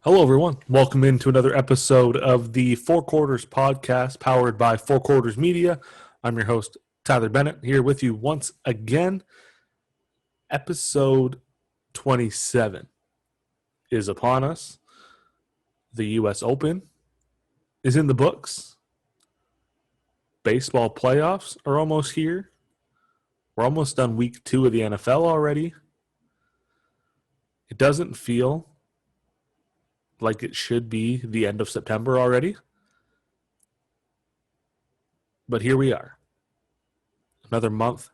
Hello, everyone. Welcome into another episode of the Four Quarters podcast powered by Four Quarters Media. I'm your host, Tyler Bennett, here with you once again. Episode 27 is upon us. The U.S. Open is in the books. Baseball playoffs are almost here. We're almost done week 2 of the NFL already. It doesn't feel like it should be the end of September already. But here we are. Another month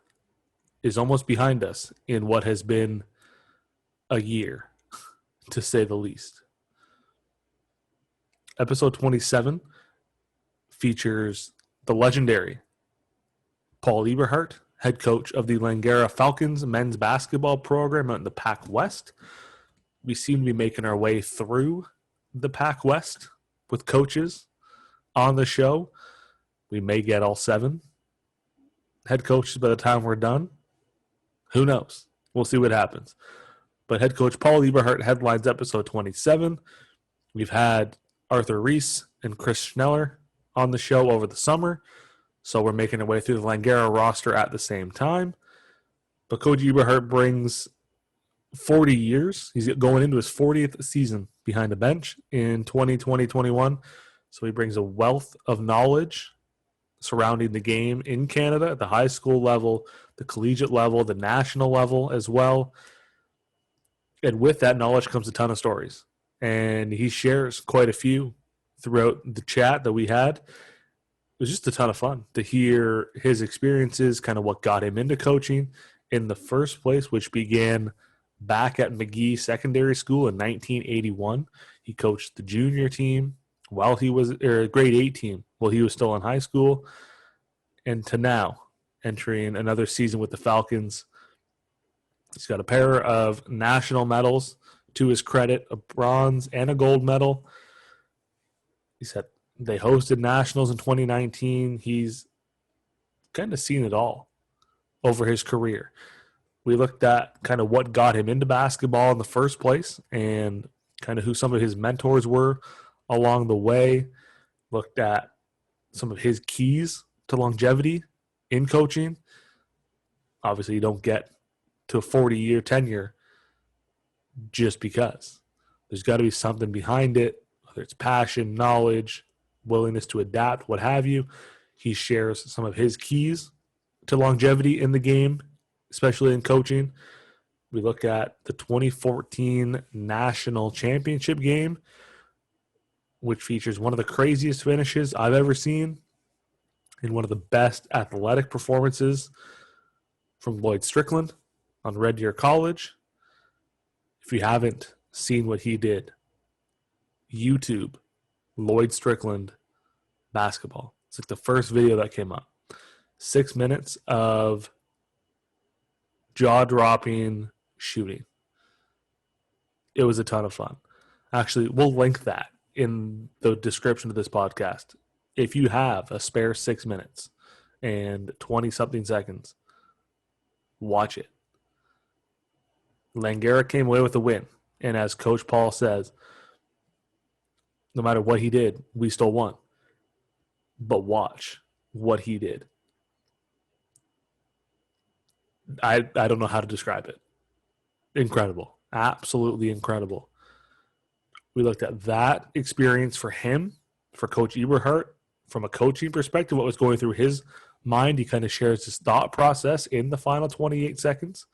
is almost behind us in what has been a year, to say the least. Episode 27 features the legendary Paul Eberhardt, head coach of the Langara Falcons men's basketball program out in the Pac West. We seem to be making our way through the Pac West with coaches on the show. We may get all 7 head coaches by the time we're done. Who knows? We'll see what happens. But head coach Paul Eberhardt headlines episode 27. We've had Arthur Reese and Chris Schneller on the show over the summer, so we're making our way through the Langara roster at the same time. But Coach Eberhardt brings 40 years. He's going into his 40th season behind the bench in 2020-21. So he brings a wealth of knowledge surrounding the game in Canada at the high school level, the collegiate level, the national level as well. And with that knowledge comes a ton of stories. And he shares quite a few throughout the chat that we had. It was just a ton of fun to hear his experiences, kind of what got him into coaching in the first place, which began back at McGee Secondary School in 1981. He coached the junior team while he was grade 8 team while he was still in high school, and to now entering another season with the Falcons. He's got a pair of national medals to his credit, a bronze and a gold medal. He said they hosted nationals in 2019. He's kind of seen it all over his career. We looked at kind of what got him into basketball in the first place and kind of who some of his mentors were along the way. Looked at some of his keys to longevity in coaching. Obviously, you don't get to a 40-year tenure just because. There's got to be something behind it, whether it's passion, knowledge, willingness to adapt, what have you. He shares some of his keys to longevity in the game, especially in coaching. We look at the 2014 National Championship game, which features one of the craziest finishes I've ever seen and one of the best athletic performances from Lloyd Strickland on Red Deer College. If you haven't seen what he did, YouTube, Lloyd Strickland basketball. It's like the first video that came up. 6 minutes of jaw-dropping shooting. It was a ton of fun. Actually, we'll link that in the description of this podcast. If you have a spare 6 minutes and 20-something seconds, watch it. Langara came away with a win. And as Coach Paul says, no matter what he did, we still won. But watch what he did. I don't know how to describe it. Incredible. Absolutely incredible. We looked at that experience for him, for Coach Eberhardt, from a coaching perspective, what was going through his mind. He kind of shares his thought process in the final 28 seconds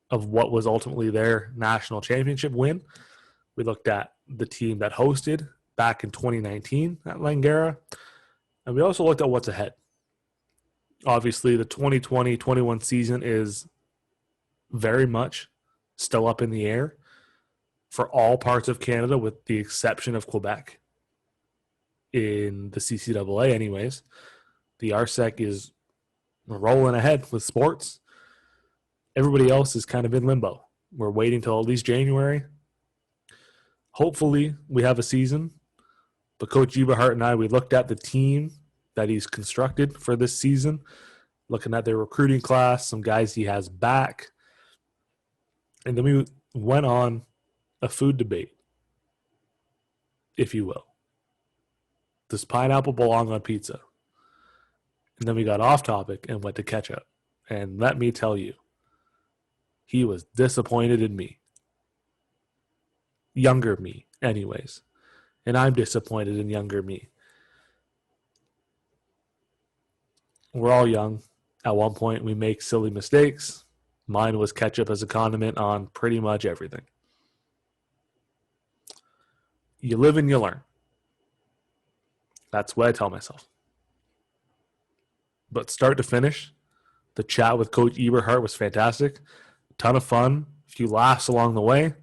of what was ultimately their national championship win. We looked at the team that hosted back in 2019 at Langara. And we also looked at what's ahead. Obviously, the 2020-21 season is very much still up in the air for all parts of Canada, with the exception of Quebec in the CCAA anyways. The RSEC is rolling ahead with sports. Everybody else is kind of in limbo. We're waiting till at least January. Hopefully, we have a season. But Coach Eberhardt and I, we looked at the team that he's constructed for this season, looking at their recruiting class, some guys he has back. And then we went on a food debate if you will. Does pineapple belong on pizza? And then we got off topic and went to ketchup. And let me tell you, he was disappointed in me. Younger me, anyways. And I'm disappointed in younger me. We're all young. At one point, we make silly mistakes. Mine was ketchup as a condiment on pretty much everything. You live and you learn. That's what I tell myself. But start to finish, the chat with Coach Eberhardt was fantastic. Ton of fun. A few laughs along the way.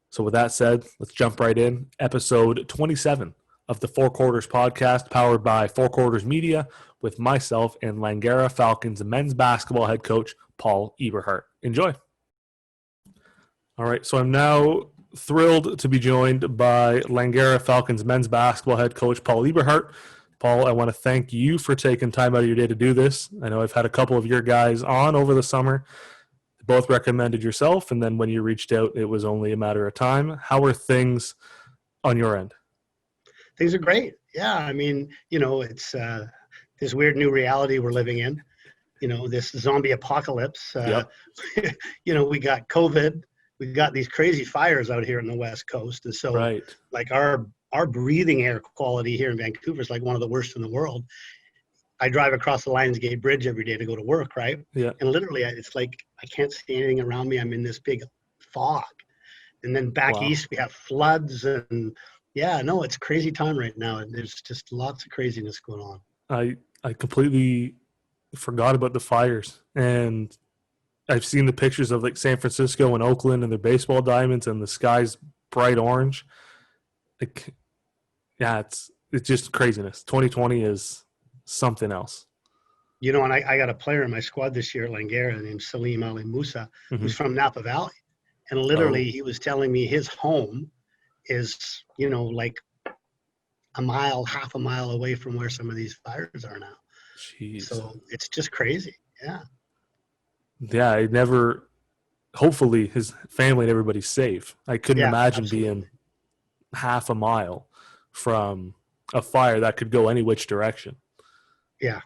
So with that said, let's jump right in. Episode 27 of the Four Quarters podcast, powered by Four Quarters Media, with myself and Langara Falcons men's basketball head coach, Paul Eberhardt. Enjoy. All right, so I'm now thrilled to be joined by Langara Falcons men's basketball head coach, Paul Eberhardt. Paul, I want to thank you for taking time out of your day to do this. I know I've had a couple of your guys on over the summer. Both recommended yourself, and then when you reached out, it was only a matter of time. How are things on your end? Things are great. Yeah, I mean, it's this weird new reality we're living in. This zombie apocalypse. Yep. We got COVID. We got these crazy fires out here on the West Coast, and so right. Like our breathing air quality here in Vancouver is like one of the worst in the world. I drive across the Lionsgate Bridge every day to go to work, right? Yeah. And literally, it's like I can't see anything around me. I'm in this big fog. And then back east, we have floods. And it's crazy time right now. And there's just lots of craziness going on. I completely forgot about the fires. And I've seen the pictures of like San Francisco and Oakland and their baseball diamonds, and the sky's bright orange. It's just craziness. 2020 is something else. And I got a player in my squad this year at Langara named Salim Ali Musa, who's from Napa Valley. And literally he was telling me his home is, like half a mile away from where some of these fires are now. Jeez. So it's just crazy. Yeah. Yeah, hopefully his family and everybody's safe. I couldn't imagine being half a mile from a fire that could go any which direction. Yeah.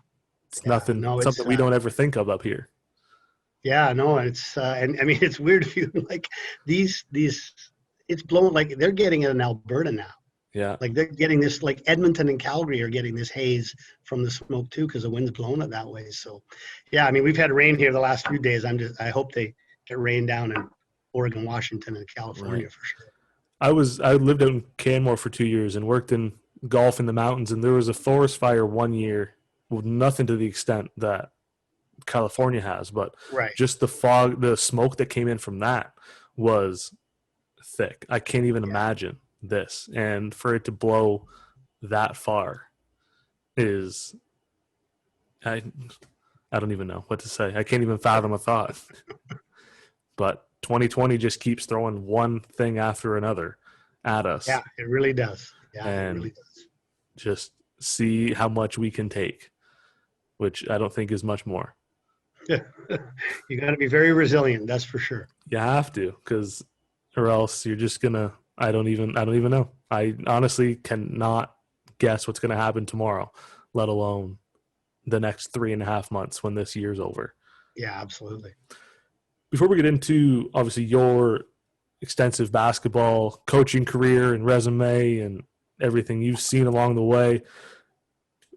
It's something we don't ever think of up here. Yeah, no, it's and I mean it's weird if you like these it's blown, like they're getting it in Alberta now. Yeah. Like they're getting this, like Edmonton and Calgary are getting this haze from the smoke too, because the wind's blowing it that way. So yeah, I mean we've had rain here the last few days. I hope they get rain down in Oregon, Washington, and California for sure. I lived out in Canmore for 2 years and worked in golf in the mountains, and there was a forest fire one year with nothing to the extent that California has, but just the fog, the smoke that came in from that was thick. I can't even imagine this, and for it to blow that far is I don't even know what to say. I can't even fathom a thought. But 2020 just keeps throwing one thing after another at us. Yeah, it really does. Yeah, and it really does. Just see how much we can take, which I don't think is much more. You got to be very resilient, that's for sure. You have to, or else you're just gonna. I don't even know. I honestly cannot guess what's gonna happen tomorrow, let alone the next 3.5 months when this year's over. Yeah, absolutely. Before we get into obviously your extensive basketball coaching career and resume and everything you've seen along the way,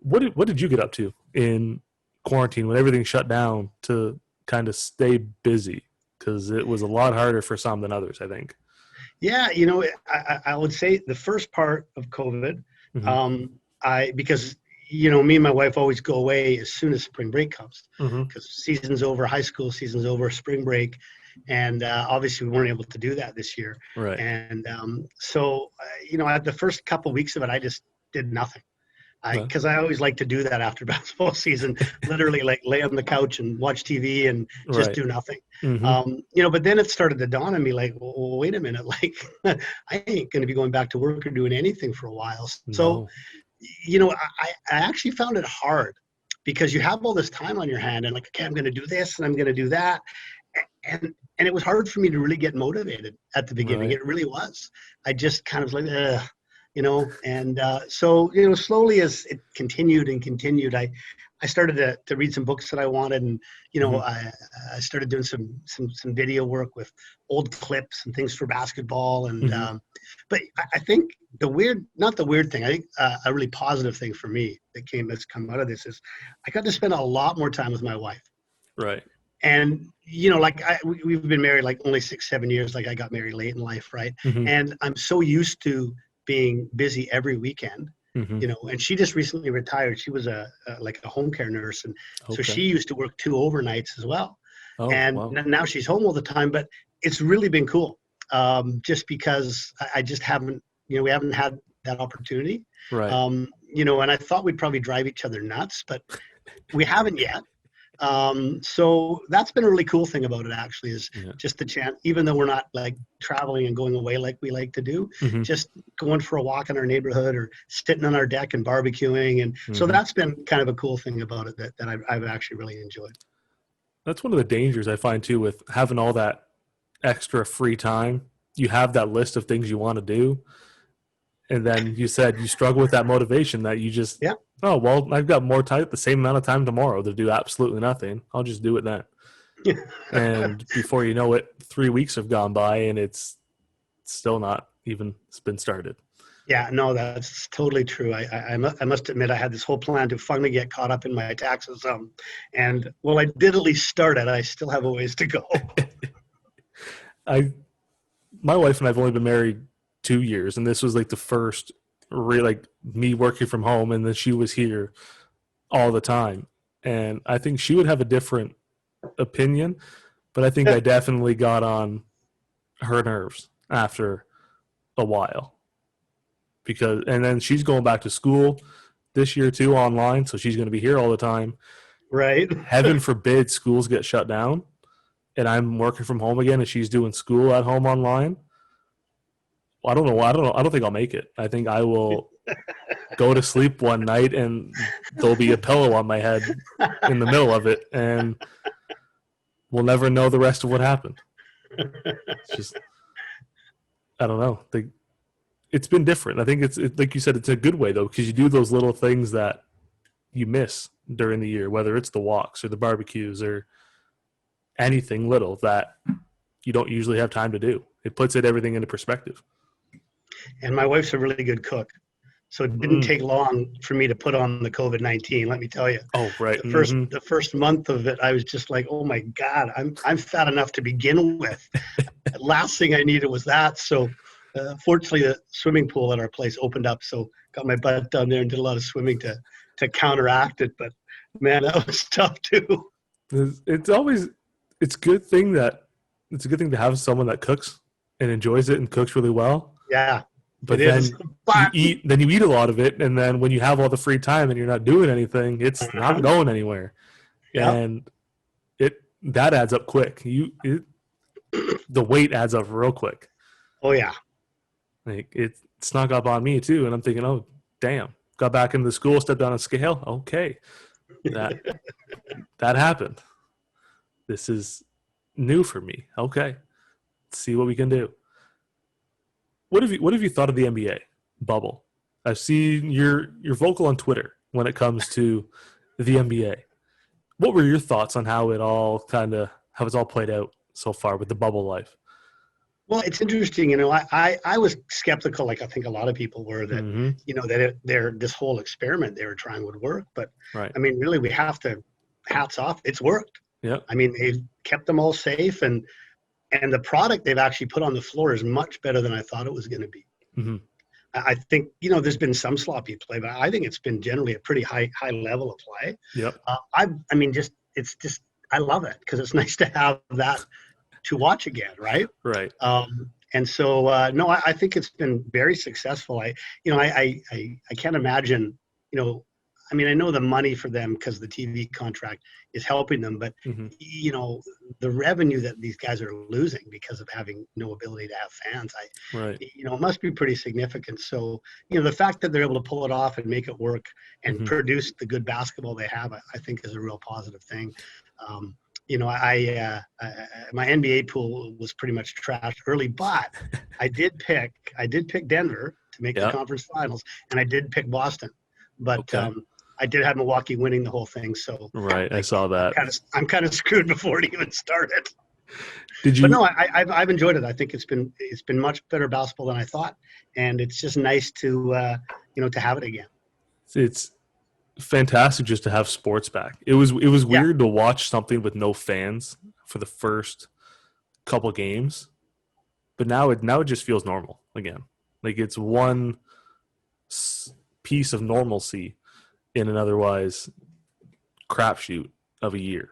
what did you get up to in quarantine when everything shut down to kind of stay busy? Because it was a lot harder for some than others, I think. Yeah, I would say the first part of COVID, because me and my wife always go away as soon as spring break comes, because season's over, high school season's over, spring break, and obviously we weren't able to do that this year. Right. And so at the first couple of weeks of it, I just did nothing. Because I always like to do that after basketball season, literally like lay on the couch and watch TV and just do nothing. But then it started to dawn on me like, well, wait a minute, like I ain't going to be going back to work or doing anything for a while. So, I actually found it hard because you have all this time on your hand and like, okay, I'm going to do this and I'm going to do that. And it was hard for me to really get motivated at the beginning. Right. It really was. I just kind of like, And so, slowly as it continued, I started to read some books that I wanted, and I started doing some video work with old clips and things for basketball, and but I think not the weird thing, I think a really positive thing for me that's come out of this is I got to spend a lot more time with my wife. Right. And we've been married like only 6-7 years. Like I got married late in life, right? And I'm so used to being busy every weekend. And she just recently retired. She was a home care nurse, and so she used to work 2 overnights as well. Now she's home all the time. But it's really been cool, just because I just haven't, we haven't had that opportunity. Right. And I thought we'd probably drive each other nuts, but we haven't yet. So that's been a really cool thing about it, actually, is just the chance, even though we're not like traveling and going away like we like to do, just going for a walk in our neighborhood or sitting on our deck and barbecuing. And so that's been kind of a cool thing about it that I've actually really enjoyed. That's one of the dangers I find too, with having all that extra free time. You have that list of things you want to do, and then you said you struggle with that motivation that you just, oh, well, I've got more time, the same amount of time tomorrow to do absolutely nothing. I'll just do it then. And before you know it, 3 weeks have gone by and it's still not even been started. Yeah, no, that's totally true. I must admit, I had this whole plan to finally get caught up in my taxes. And well, I did at least start it. I still have a ways to go. My wife and I've only been married 2 years, and this was like the first me working from home, and then she was here all the time. And I think she would have a different opinion, but I think I definitely got on her nerves after a while, and then she's going back to school this year too, online, so she's going to be here all the time. Right. Heaven forbid schools get shut down and I'm working from home again and she's doing school at home online. I don't know. I don't think I'll make it. I think I will go to sleep one night and there'll be a pillow on my head in the middle of it, and we'll never know the rest of what happened. It's just, I don't know. It's been different. I think it's like you said, it's a good way though, because you do those little things that you miss during the year, whether it's the walks or the barbecues or anything little that you don't usually have time to do. It puts everything into perspective. And my wife's a really good cook, so it didn't take long for me to put on the COVID-19. Let me tell you. Oh, right. The first month of it, I was just like, oh my God, I'm fat enough to begin with. The last thing I needed was that. So, fortunately, the swimming pool at our place opened up, so got my butt down there and did a lot of swimming to counteract it. But man, that was tough too. It's a good thing to have someone that cooks and enjoys it and cooks really well. Yeah. But then you eat a lot of it, and then when you have all the free time and you're not doing anything, it's not going anywhere. Yep. And that adds up quick. The weight adds up real quick. Oh yeah. Like it snuck up on me too, and I'm thinking, oh damn, got back into the school, stepped on a scale. Okay. That happened. This is new for me. Okay. Let's see what we can do. What have you thought of the NBA bubble? I've seen you're vocal on Twitter when it comes to the NBA. What were your thoughts on how it's all played out so far with the bubble life? Well, it's interesting. I was skeptical, like I think a lot of people were, that that this whole experiment they were trying would work. But right. I mean, really, we have to hats off. It's worked. Yeah. I mean, they've kept them all safe, and the product they've actually put on the floor is much better than I thought it was going to be. Mm-hmm. I think, there's been some sloppy play, but I think it's been generally a pretty high level of play. Yep. I love it because it's nice to have that to watch again, right? Right. And so, I think it's been very successful. I can't imagine, I know the money for them because the TV contract is helping them, but the revenue that these guys are losing because of having no ability to have fans, it must be pretty significant. So, the fact that they're able to pull it off and make it work and produce the good basketball they have, I think is a real positive thing. My NBA pool was pretty much trashed early, but I did pick Denver to make the conference finals, and I did pick Boston, but I did have Milwaukee winning the whole thing. So I saw that. I'm kind of screwed before it even started. Did you? But no, I've enjoyed it. I think it's been much better basketball than I thought, and it's just nice to to have it again. It's fantastic just to have sports back. It was weird to watch something with no fans for the first couple games, but now it just feels normal again. Like it's one piece of normalcy in an otherwise crapshoot of a year.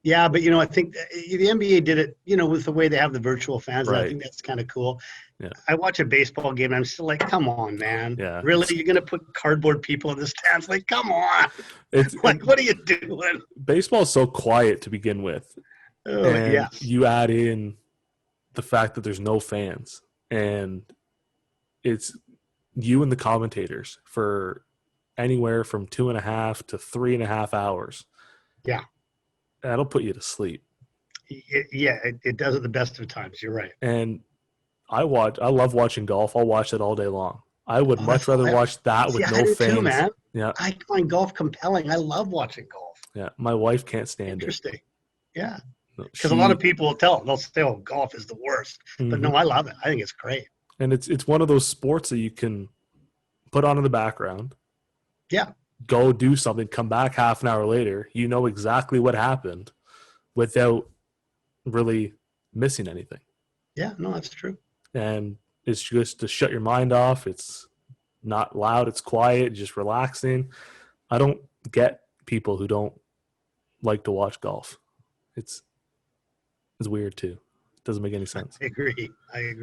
Yeah, but I think the NBA did it, with the way they have the virtual fans. Right. And I think that's kind of cool. Yeah. I watch a baseball game and I'm still like, come on, man. Yeah. Really? You're going to put cardboard people in the stands? Like, come on. It's like, what are you doing? Baseball is so quiet to begin with. Oh, and yes. You add in the fact that there's no fans and it's you and the commentators for anywhere from 2.5 to 3.5 hours. Yeah. That'll put you to sleep. It does at the best of times. You're right. And I love watching golf. I'll watch it all day long. I would much rather watch that with no fans. Too, man. Yeah. I find golf compelling. I love watching golf. Yeah. My wife can't stand Interesting. Yeah. it. Because a lot of people will they'll say, oh, golf is the worst. Mm-hmm. But no, I love it. I think it's great. And it's one of those sports that you can put on in the background. Yeah. Go do something, come back half an hour later, you know exactly what happened without really missing anything. Yeah, no, that's true. And it's just to shut your mind off. It's not loud, it's quiet, just relaxing. I don't get people who don't like to watch golf. It's weird too. It doesn't make any sense. I agree. I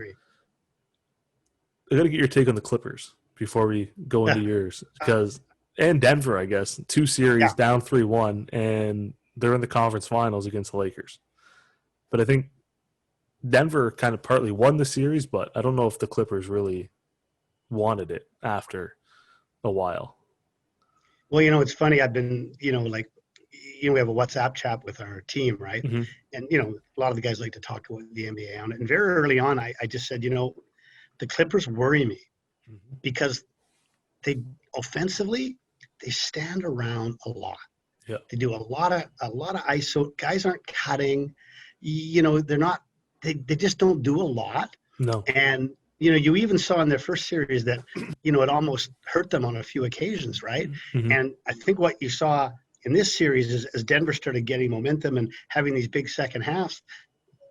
got to get your take on the Clippers before we go into yours, because and Denver, I guess, 2 series down 3-1, and they're in the conference finals against the Lakers. But I think Denver kind of partly won the series, but I don't know if the Clippers really wanted it after a while. Well, it's funny. I've been, we have a WhatsApp chat with our team, right? Mm-hmm. And, a lot of the guys like to talk about the NBA on it. And very early on, I just said, the Clippers worry me because they offensively, they stand around a lot. Yeah. They do a lot of ISO. Guys aren't cutting. They're not. They just don't do a lot. No. And you even saw in their first series that it almost hurt them on a few occasions, right? Mm-hmm. And I think what you saw in this series is as Denver started getting momentum and having these big second halves,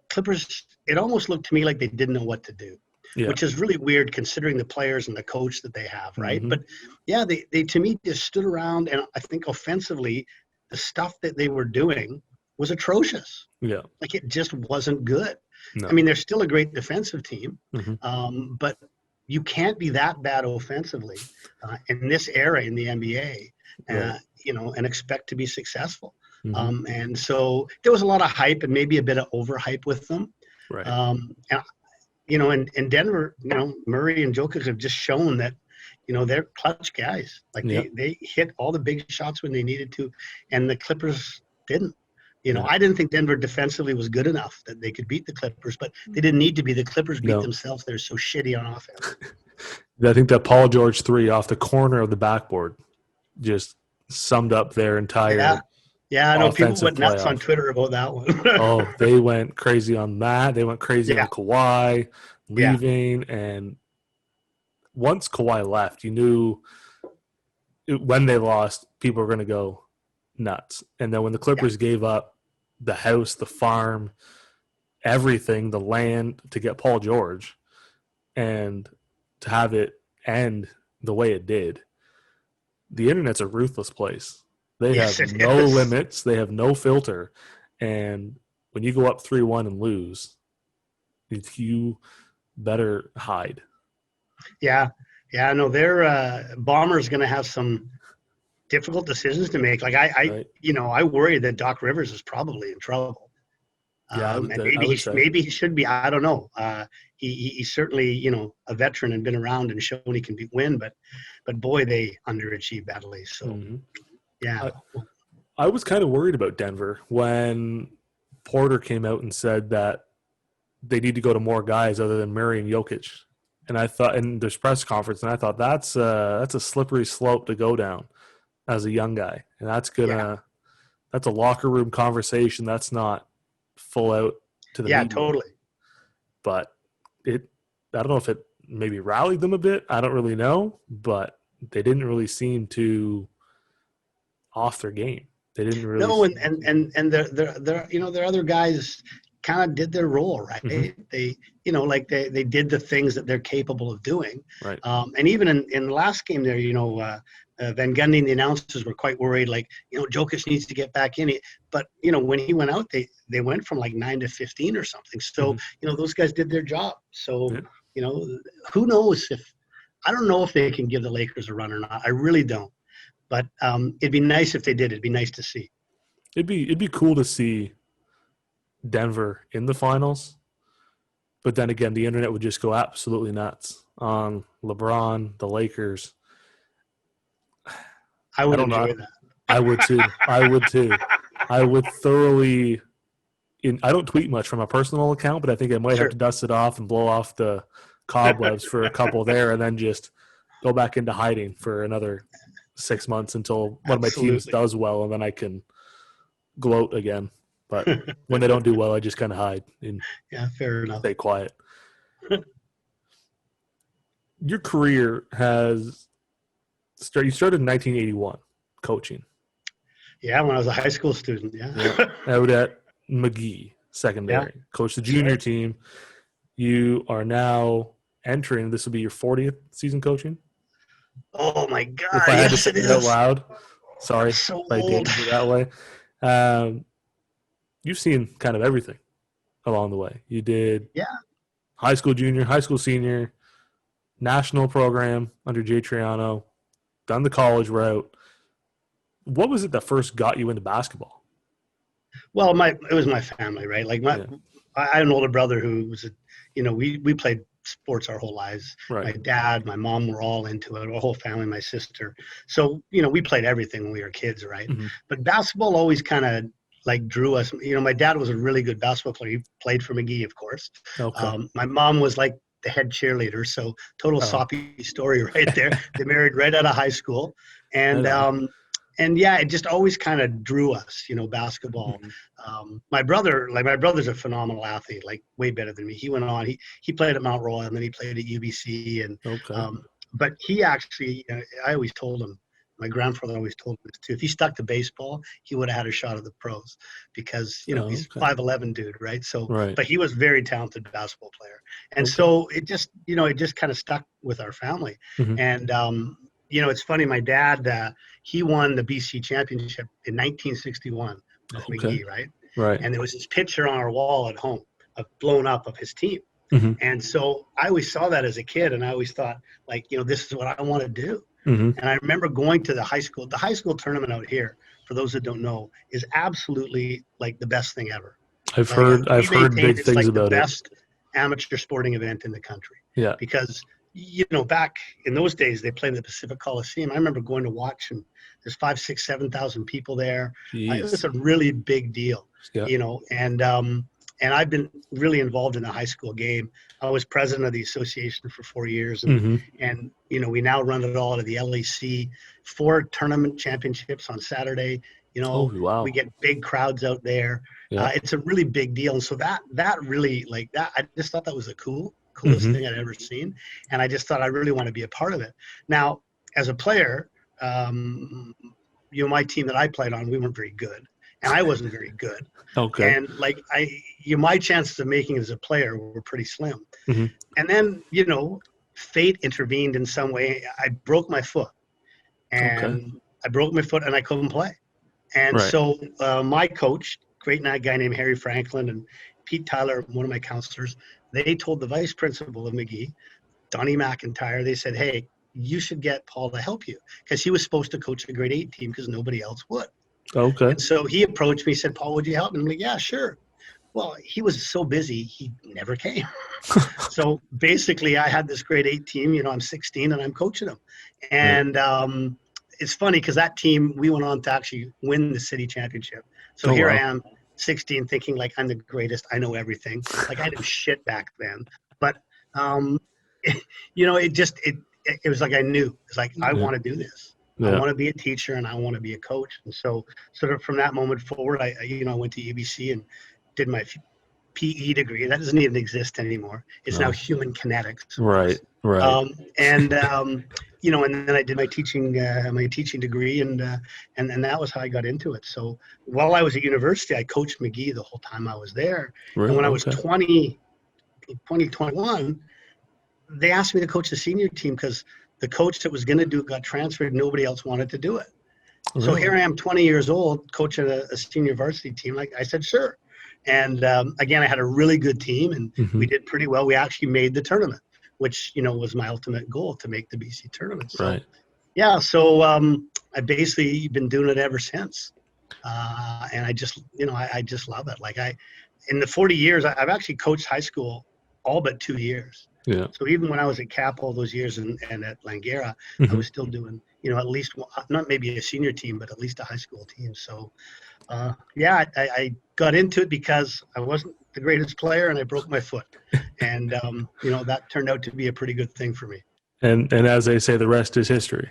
Clippers. It almost looked to me like they didn't know what to do. Yeah. Which is really weird considering the players and the coach that they have, right? Mm-hmm. But yeah, they to me just stood around, and I think offensively, the stuff that they were doing was atrocious. Yeah, like it just wasn't good. No. I mean, they're still a great defensive team, mm-hmm. But you can't be that bad offensively in this era in the NBA, right. And expect to be successful. Mm-hmm. And so there was a lot of hype and maybe a bit of overhype with them. Right. And in Denver, Murray and Jokic have just shown that, they're clutch guys. Like they hit all the big shots when they needed to, and the Clippers didn't. I didn't think Denver defensively was good enough that they could beat the Clippers, but they didn't need to be. The Clippers beat themselves. They're so shitty on offense. I think that Paul George 3 off the corner of the backboard just summed up their entire Yeah, I know people went nuts playoff. On Twitter about that one. Oh, they went crazy on that. They went crazy on Kawhi leaving. And once Kawhi left, you knew when they lost, people were going to go nuts. And then when the Clippers gave up the house, the farm, everything, the land to get Paul George, and to have it end the way it did, the internet's a ruthless place. They have no limits. They have no filter. And when you go up 3-1 and lose, you better hide. Yeah. No, their Bomber's going to have some difficult decisions to make. Like I worry that Doc Rivers is probably in trouble. Maybe he should be. I don't know. He's certainly, a veteran and been around and shown he can win, but boy, they underachieve badly. So, yeah. I was kind of worried about Denver when Porter came out and said that they need to go to more guys other than Murray and Jokic. And I thought, in this press conference, and I thought that's a slippery slope to go down as a young guy, and that's a locker room conversation. That's not full out to the media. Totally. But I don't know if it maybe rallied them a bit. I don't really know, but they didn't really seem to off their game. They didn't really. No, and their other guys kind of did their role, right? Mm-hmm. They did the things that they're capable of doing. Right. And even in the last game there, Van Gundy and the announcers were quite worried, Jokic needs to get back in it. But, when he went out, they went from 9 to 15 or something. So, those guys did their job. So, who knows I don't know if they can give the Lakers a run or not. I really don't. But it'd be nice if they did. It'd be nice to see. It'd be cool to see Denver in the finals. But then again, the internet would just go absolutely nuts on LeBron, the Lakers. I would enjoy that. I would too. I would thoroughly. I don't tweet much from a personal account, but I think I might have to dust it off and blow off the cobwebs for a couple there, and then just go back into hiding for another 6 months until one of my teams does well, and then I can gloat again. But when they don't do well, I just kind of hide and fair enough. Stay quiet. Your career has started. You started in 1981 coaching. Yeah, when I was a high school student. Yeah. Out at McGee Secondary. Yeah. Coached the junior team. You are now entering. This will be your 40th season coaching. Oh my God! If I had to say it out loud, sorry so if I did it that way. You've seen kind of everything along the way. You did high school junior, high school senior, national program under Jay Triano, done the college route. What was it that first got you into basketball? Well, it was my family, right? I had an older brother who was, we played sports our whole lives. Right. My dad, my mom were all into it, our whole family, my sister. So, we played everything when we were kids, right? Mm-hmm. But basketball always kind of drew us. My dad was a really good basketball player. He played for McGee, of course. Okay. My mom was the head cheerleader. So total soppy story right there. They married right out of high school. And it just always kind of drew us, basketball. Mm-hmm. My brother's a phenomenal athlete, way better than me. He went on, he played at Mount Royal, and then he played at UBC. And, but he actually, I always told him, my grandfather always told me this too, if he stuck to baseball, he would have had a shot at the pros because, he's 5'11" dude, right? So, but he was a very talented basketball player. And so it just kind of stuck with our family. Mm-hmm. And, it's funny, my dad, he won the BC championship in 1961 with McGee, right? Right. And there was this picture on our wall at home blown up of his team. Mm-hmm. And so I always saw that as a kid, and I always thought, this is what I want to do. Mm-hmm. And I remember going to the high school tournament out here, for those that don't know, is absolutely the best thing ever. I've heard big things about it. It's the best amateur sporting event in the country. Yeah. Because, back in those days, they played in the Pacific Coliseum. I remember going to watch, and there's 5,000, 6,000, 7,000 people there. It was a really big deal, and I've been really involved in the high school game. I was president of the association for 4 years, and we now run it all out of the LEC. 4 tournament championships on Saturday. We get big crowds out there. Yeah. It's a really big deal, and so that really I just thought that was the coolest thing I'd ever seen, and I just thought I really want to be a part of it. Now, as a player, my team that I played on, we weren't very good. And I wasn't very good. Okay. And my chances of making it as a player were pretty slim. Mm-hmm. And then, fate intervened in some way. I broke my foot, and I couldn't play. And so my coach, great guy named Harry Franklin, and Pete Tyler, one of my counselors, they told the vice principal of McGee, Donnie McIntyre, they said, hey, you should get Paul to help you, because he was supposed to coach the grade 8 team because nobody else would. Okay. And so he approached me, said, Paul, would you help me? I'm like, yeah, sure. Well, he was so busy, he never came. So basically I had this grade 8 team, I'm 16 and I'm coaching them. And it's funny because that team, we went on to actually win the city championship. So I am 16 thinking I'm the greatest. I know everything. I didn't shit back then. But it was like I knew. It's like, I want to do this. I Yeah. want to be a teacher and I want to be a coach. And so sort of from that moment forward, I went to UBC and did my PE degree. That doesn't even exist anymore. It's now human kinetics. Right. Right. And then I did my teaching degree, and that was how I got into it. So while I was at university, I coached McGee the whole time I was there. Really? And when I was 21, they asked me to coach the senior team because the coach that was going to do it got transferred. Nobody else wanted to do it. Really? So here I am, 20 years old, coaching a senior varsity team. Like I said, sure. And again, I had a really good team, and we did pretty well. We actually made the tournament, which was my ultimate goal, to make the BC tournament. So, right. Yeah. So I basically been doing it ever since, and I just I just love it. Like in the 40 years, I've actually coached high school all but 2 years. Yeah. So even when I was at Cap all those years and at Langara, I was still doing, at least not maybe a senior team, but at least a high school team. So, I got into it because I wasn't the greatest player and I broke my foot. And, that turned out to be a pretty good thing for me. And as they say, the rest is history.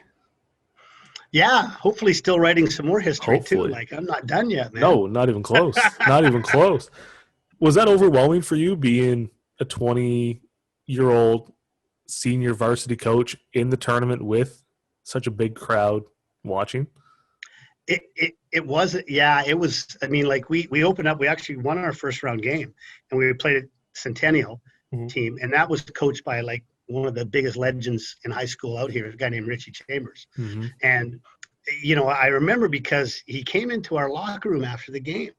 Yeah. Hopefully still writing some more history Hopefully. too. Like, I'm not done yet, man. No, not even close. Not even close. Was that overwhelming for you, being a 20-year-old senior varsity coach in the tournament with such a big crowd watching? It was, yeah, it was. I mean, like we opened up, we actually won our first round game, and we played a Centennial team, and that was coached by like one of the biggest legends in high school out here, a guy named Richie Chambers. And I remember because he came into our locker room after the game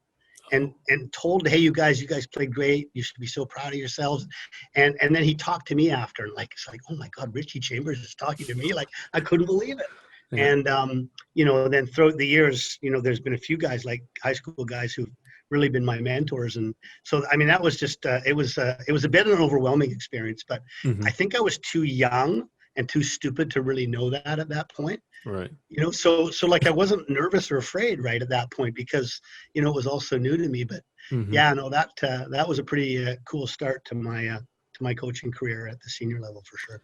and told, hey, you guys played great, you should be so proud of yourselves. And then he talked to me after, and like, it's like, oh my God, Richie Chambers is talking to me. Like, I couldn't believe it. And then throughout the years, there's been a few guys, like high school guys, who've really been my mentors. And so, I mean, that was just it was a bit of an overwhelming experience, but I think I was too young and too stupid to really know that at that point. Right. So like I wasn't nervous or afraid right at that point, because it was also new to me. But that was a pretty cool start to my coaching career at the senior level, for sure.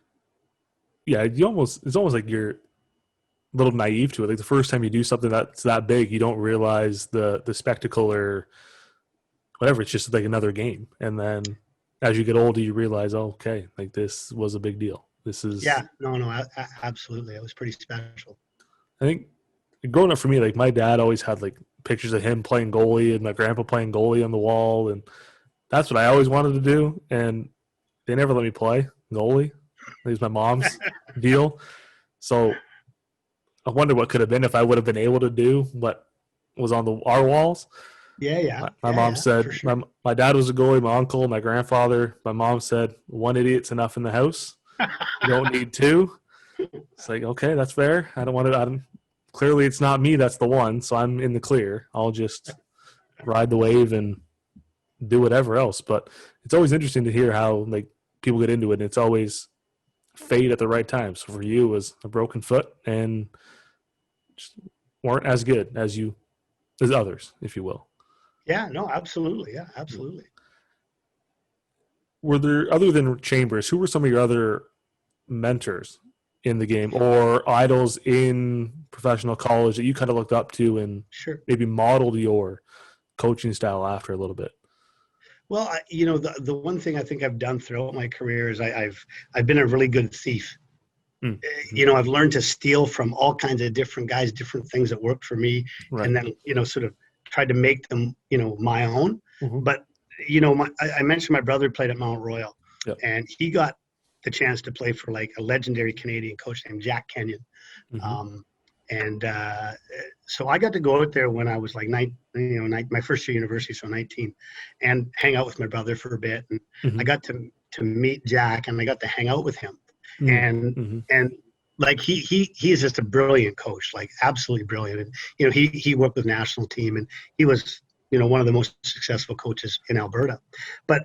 Yeah, it's almost like you're a little naive to it. Like the first time you do something that's that big, you don't realize the spectacle or whatever. It's just like another game. And then as you get older, you realize, oh, okay, like this was a big deal. This is absolutely. It was pretty special. I think growing up for me, like my dad always had like pictures of him playing goalie and my grandpa playing goalie on the wall, and that's what I always wanted to do. And they never let me play goalie. It was my mom's deal. So I wonder what could have been if I would have been able to do what was on our walls. Yeah. My mom said, sure. my dad was a goalie, my uncle, my grandfather. My mom said, one idiot's enough in the house. You don't need two. It's like, okay, that's fair. I don't want to. Clearly, it's not me that's the one, so I'm in the clear. I'll just ride the wave and do whatever else. But it's always interesting to hear how like people get into it, and it's always fate at the right time. So for you, it was a broken foot and just weren't as good as others, if you will. Yeah, no, absolutely. Yeah, absolutely. Were there, other than Chambers, who were some of your other mentors in the game or idols in professional college that you kind of looked up to and maybe modeled your coaching style after a little bit? Well, the one thing I think I've done throughout my career is I've been a really good thief. Mm-hmm. I've learned to steal from all kinds of different guys, different things that worked for me, right. And then, sort of tried to make them, my own. Mm-hmm. But, I mentioned my brother played at Mount Royal, yep. And he got the chance to play for like a legendary Canadian coach named Jack Kenyon. Mm-hmm. So I got to go out there when I was like my first year university, so 19, and hang out with my brother for a bit. And mm-hmm. I got to meet Jack, and I got to hang out with him. Mm-hmm. And like he is just a brilliant coach, like absolutely brilliant. And he worked with national team, and he was one of the most successful coaches in Alberta. But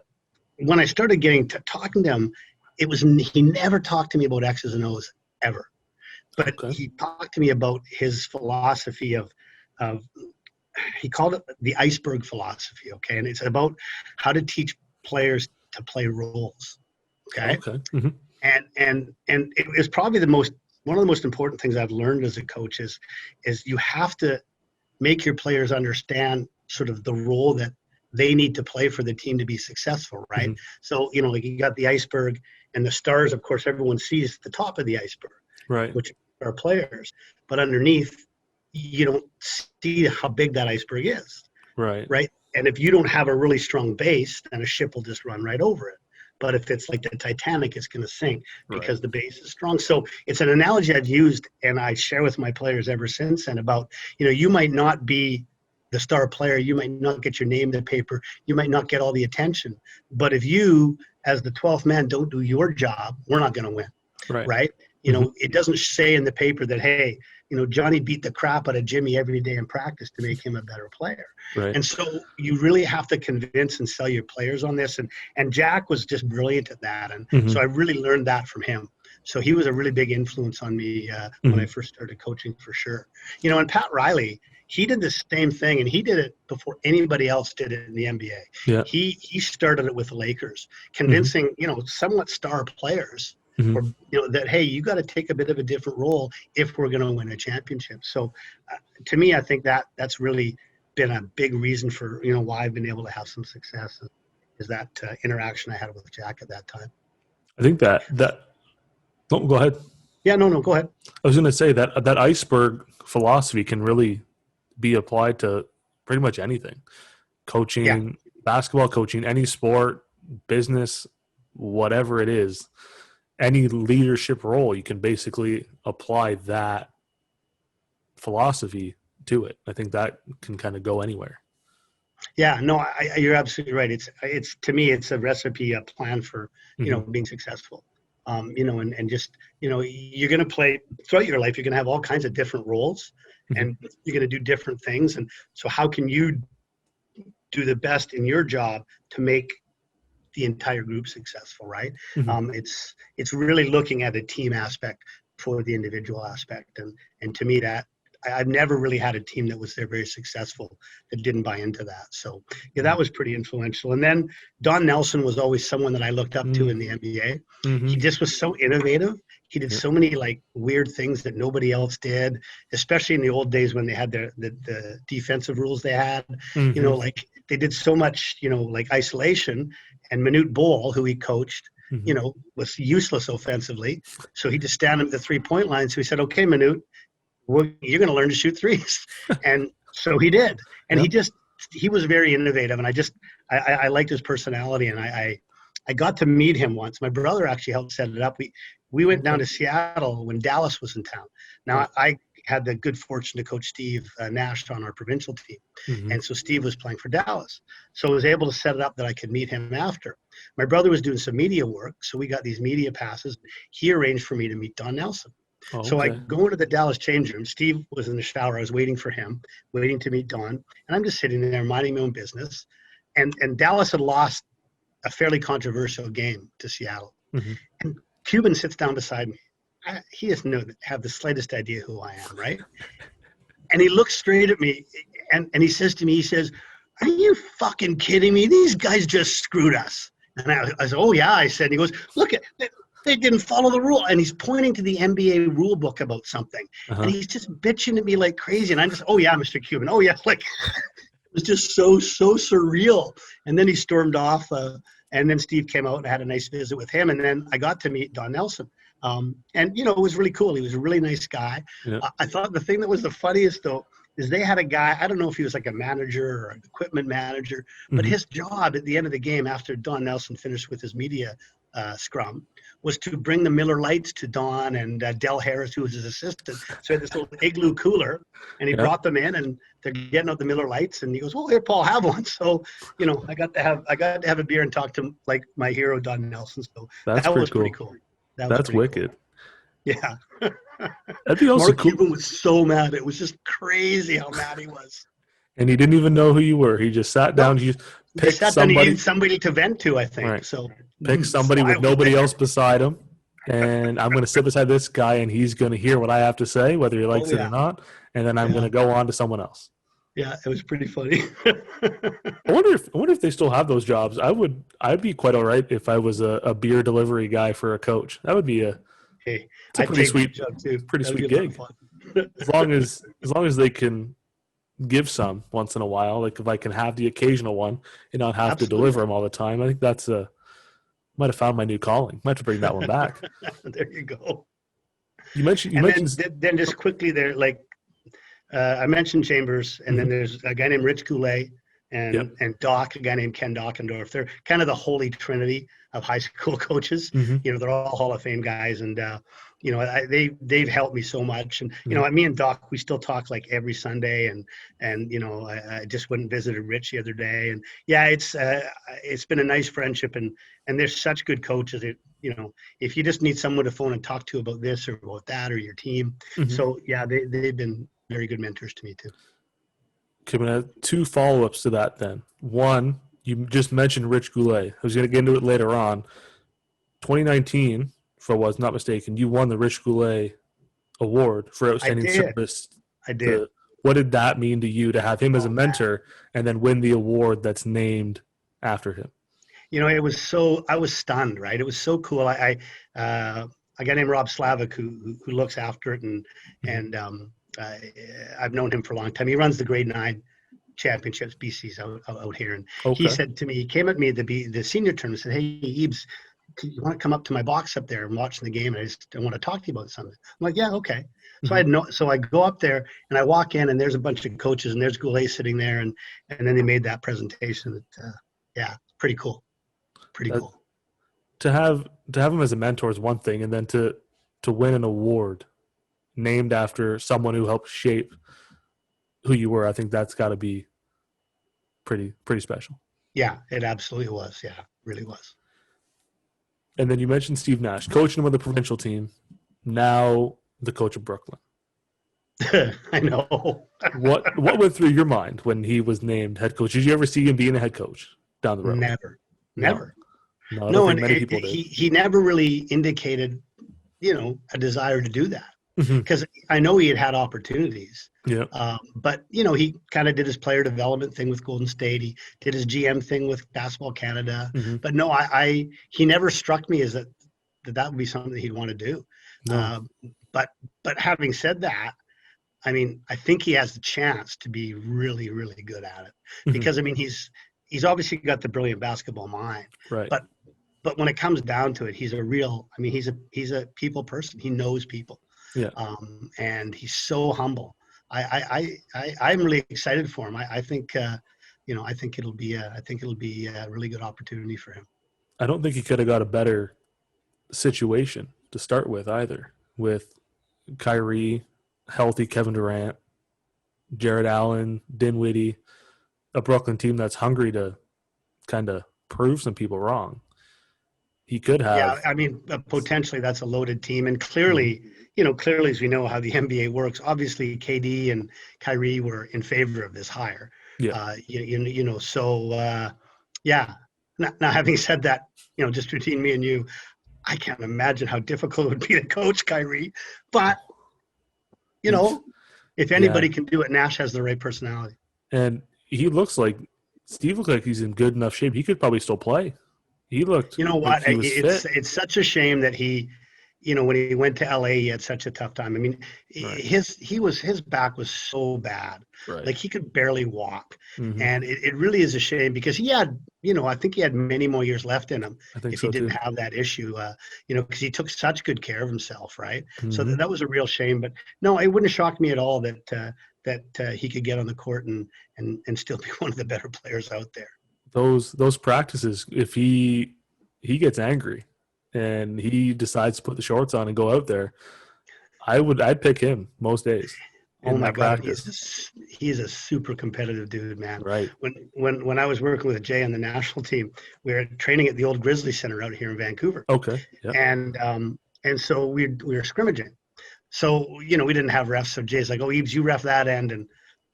when I started getting to talking to him, he never talked to me about X's and O's ever. But okay. He talked to me about his philosophy of he called it the iceberg philosophy, okay? And it's about how to teach players to play roles, okay? Okay. Mm-hmm. And it was probably one of the most important things I've learned as a coach is you have to make your players understand sort of the role that they need to play for the team to be successful, right? So, like you got the iceberg and the stars, of course, everyone sees the top of the iceberg, right? Which are players, but underneath, you don't see how big that iceberg is, right? And if you don't have a really strong base, then a ship will just run right over it. But if it's like the Titanic, it's going to sink because the base is strong. So it's an analogy I've used and I share with my players ever since. And about, you might not be the star player, you might not get your name in the paper, you might not get all the attention. But if you, as the 12th man, don't do your job, we're not going to win, right? It doesn't say in the paper that, hey, Johnny beat the crap out of Jimmy every day in practice to make him a better player. Right. And so you really have to convince and sell your players on this. And Jack was just brilliant at that. And so I really learned that from him. So he was a really big influence on me when I first started coaching, for sure. And Pat Riley, he did the same thing, and he did it before anybody else did it in the NBA. Yeah. He started it with the Lakers, convincing, somewhat star players or, that, hey, you got to take a bit of a different role if we're going to win a championship. So to me, I think that's really been a big reason for, why I've been able to have some success is that interaction I had with Jack at that time. I think that oh, go ahead. Yeah, no, go ahead. I was going to say that iceberg philosophy can really be applied to pretty much anything. Coaching, basketball coaching, any sport, business, whatever it is. Any leadership role, you can basically apply that philosophy to it. I think that can kind of go anywhere. Yeah, no, you're absolutely right. It's to me, it's a recipe, a plan for, being successful. And just, you're going to play throughout your life. You're going to have all kinds of different roles and you're going to do different things. And so how can you do the best in your job to make the entire group successful, right? It's really looking at the team aspect for the individual aspect. And to me, that I've never really had a team that was very successful that didn't buy into that. So yeah, that was pretty influential. And then Don Nelson was always someone that I looked up to in the NBA. He just was so innovative. He did so many like weird things that nobody else did, especially in the old days when they had the defensive rules they had. Like they did so much, like isolation. And Manute Bol, who he coached, was useless offensively. So he just stand him at the 3-point line. So he said, okay, Manute, you're going to learn to shoot threes. And so he did. And he was very innovative. And I liked his personality. And I got to meet him once. My brother actually helped set it up. We went down to Seattle when Dallas was in town. Now, I had the good fortune to coach Steve Nash on our provincial team. And so Steve was playing for Dallas. So I was able to set it up that I could meet him after. My brother was doing some media work. So we got these media passes. He arranged for me to meet Don Nelson. Oh, okay. So I go into the Dallas change room. Steve was in the shower. I was waiting for him, waiting to meet Don. And I'm just sitting there minding my own business. And Dallas had lost a fairly controversial game to Seattle. And Cuban sits down beside me. He doesn't have the slightest idea who I am, right? And he looks straight at me and he says to me, he says, are you fucking kidding me? These guys just screwed us. And I said, oh yeah, I said. And he goes, look, they didn't follow the rule. And he's pointing to the NBA rule book about something. And he's just bitching at me like crazy. And I'm just, oh yeah, Mr. Cuban. Oh yeah, like it was just so surreal. And then he stormed off. And then Steve came out and I had a nice visit with him. And then I got to meet Don Nelson. And, it was really cool. He was a really nice guy. Yeah. I thought the thing that was the funniest, though, is they had a guy, I don't know if he was like a manager or an equipment manager, but his job at the end of the game after Don Nelson finished with his media scrum was to bring the Miller Lights to Don and Del Harris, who was his assistant. So he had this little igloo cooler, and he brought them in, and they're getting out the Miller Lights, and he goes, "Well, here, Paul, have one." So, I got to have a beer and talk to like my hero, Don Nelson. So that was pretty cool. That's wicked. Cool. Yeah. That'd be also Mark cool. Cuban was so mad. It was just crazy how mad he was. And he didn't even know who you were. He just sat down. He picked somebody. He needed somebody to vent to, I think. Right. So pick somebody with nobody else beside him. And I'm going to sit beside this guy, and he's going to hear what I have to say, whether he likes it or not. And then I'm going to go on to someone else. Yeah, it was pretty funny. I wonder if they still have those jobs. I'd be quite all right if I was a beer delivery guy for a coach. That would be Hey, it's a I'd pretty take that sweet job too. pretty That would be sweet a lot of gig. fun. As long as they can give some once in a while, like if I can have the occasional one and not have to deliver them all the time, I think that's might have found my new calling. Might have to bring that one back. There you go. You mentioned Then just quickly there, like I mentioned Chambers, and then there's a guy named Rich Goulet and Doc, a guy named Ken Dockendorf. They're kind of the holy trinity of high school coaches. They're all Hall of Fame guys, and they've helped me so much. And me and Doc, we still talk like every Sunday, and I just went and visited Rich the other day, and it's been a nice friendship, and they're such good coaches. If you just need someone to phone and talk to about this or about that or your team, so they've been very good mentors to me too. Okay, I'm gonna have two follow-ups to that then. One, you just mentioned Rich Goulet. I was gonna get into it later on. 2019, if I was not mistaken, you won the Rich Goulet Award for outstanding service. I did. What did that mean to you to have him as a mentor and then win the award that's named after him? I was stunned, right? It was so cool. A guy named Rob Slavic who looks after it, and I've known him for a long time. He runs the grade 9 championships, BC's out here. And he said to me, he came at me at the senior tournament and said, "Hey, Ebes, you want to come up to my box up there and watching the game? And I want to talk to you about something." I'm like, "Yeah, okay." So I go up there and I walk in and there's a bunch of coaches and there's Goulet sitting there and then they made that presentation. Pretty cool. Pretty cool. To have him as a mentor is one thing, and then to win an award named after someone who helped shape who you were, I think that's got to be pretty special. Yeah, it absolutely was. Yeah, really was. And then you mentioned Steve Nash, coaching him with the provincial team, now the coach of Brooklyn. I know. What went through your mind when he was named head coach? Did you ever see him being a head coach down the road? Never. No, and many people did. He never really indicated, a desire to do that. Because I know he had opportunities. Yeah. But he kind of did his player development thing with Golden State. He did his GM thing with Basketball Canada. But no, he never struck me as that would be something that he'd want to do. No. But having said that, I mean, I think he has the chance to be really, really good at it. Because I mean, he's obviously got the brilliant basketball mind. Right. But when it comes down to it, he's a people person. He knows people. Yeah. And he's so humble. I'm really excited for him. I think it'll be a really good opportunity for him. I don't think he could have got a better situation to start with either, with Kyrie, healthy Kevin Durant, Jared Allen, Dinwiddie, a Brooklyn team that's hungry to kind of prove some people wrong. He could have. Yeah, I mean, potentially that's a loaded team, and clearly, clearly as we know how the NBA works, obviously KD and Kyrie were in favor of this hire. Yeah. Yeah. Now, having said that, just between me and you, I can't imagine how difficult it would be to coach Kyrie. But, if anybody can do it, Nash has the right personality. And Steve looks like he's in good enough shape. He could probably still play. He looked. You know what? Like it's such a shame that he, when he went to LA, he had such a tough time. I mean, right. his back was so bad, right. Like he could barely walk, and it really is a shame because he had, I think he had many more years left in him if he didn't have that issue, because he took such good care of himself, right? So that was a real shame. But no, it wouldn't have shocked me at all that he could get on the court and still be one of the better players out there. Those practices, if he gets angry and he decides to put the shorts on and go out there, I'd pick him most days. Oh my God, he's a super competitive dude, man. Right. When I was working with Jay on the national team, we were training at the old Grizzly Center out here in Vancouver. Okay. Yep. And so we were scrimmaging. So we didn't have refs. So Jay's like, "Oh, Ebes, you ref that end," and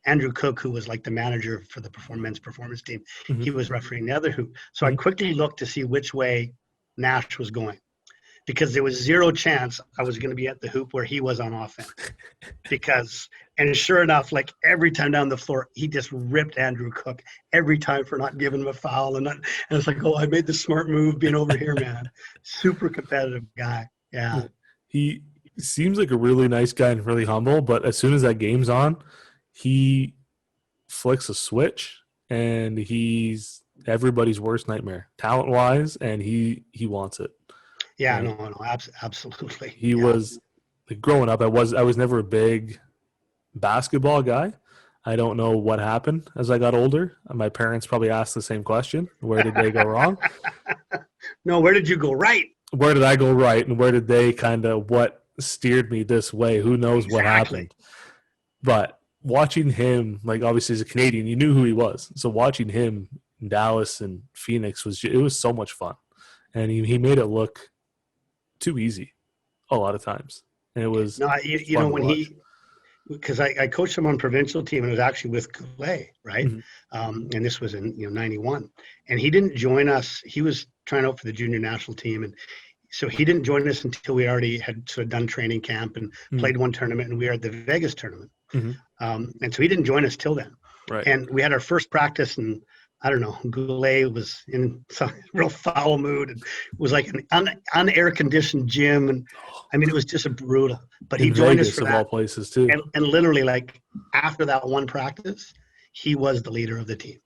Andrew Cook, who was like the manager for the men's performance team, he was refereeing the other hoop. So I quickly looked to see which way Nash was going. because there was zero chance I was going to be at the hoop where he was on offense. And sure enough, like every time down the floor, he just ripped Andrew Cook every time for not giving him a foul. And it's like, oh, I made the smart move being over here, man. Super competitive guy. Yeah. He seems like a really nice guy and really humble, but as soon as that game's on, he flicks a switch and he's everybody's worst nightmare, talent-wise, and he wants it. Yeah, and no, absolutely. He was like, growing up. I was never a big basketball guy. I don't know what happened as I got older. My parents probably asked the same question: where did they go wrong? No, where did you go right? Where did I go right, and where did they what steered me this way? Who knows what happened? But watching him, like obviously as a Canadian, you knew who he was. So watching him in Dallas and Phoenix was so much fun, and he made it look too easy a lot of times. And it was because I coached him on provincial team, and it was actually with Goulet, right? Mm-hmm. And this was in 91, and he didn't join us. He was trying out for the junior national team, and so he didn't join us until we already had sort of done training camp and played one tournament, and we were at the Vegas tournament. Mm-hmm. And so he didn't join us till then. Right. And we had our first practice, and I don't know, Goulet was in some real foul mood, and it was like an unair conditioned gym, and I mean it was just a brutal. But he joined us for that, of all places too. And literally, like after that one practice, he was the leader of the team.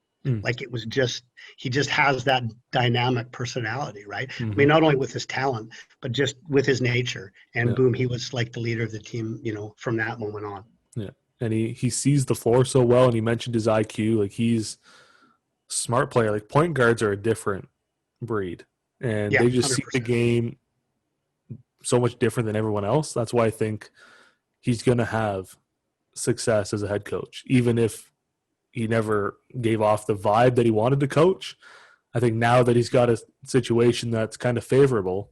Like it was just he just has that dynamic personality, right? I mean, not only with his talent, but just with his nature. And boom, he was like the leader of the team, from that moment on. Yeah, and he sees the floor so well, and he mentioned his IQ. Like he's a smart player. Like point guards are a different breed, and they just 100%. See the game so much different than everyone else. That's why I think he's going to have success as a head coach, even if he never gave off the vibe that he wanted to coach. I think now that he's got a situation that's kind of favorable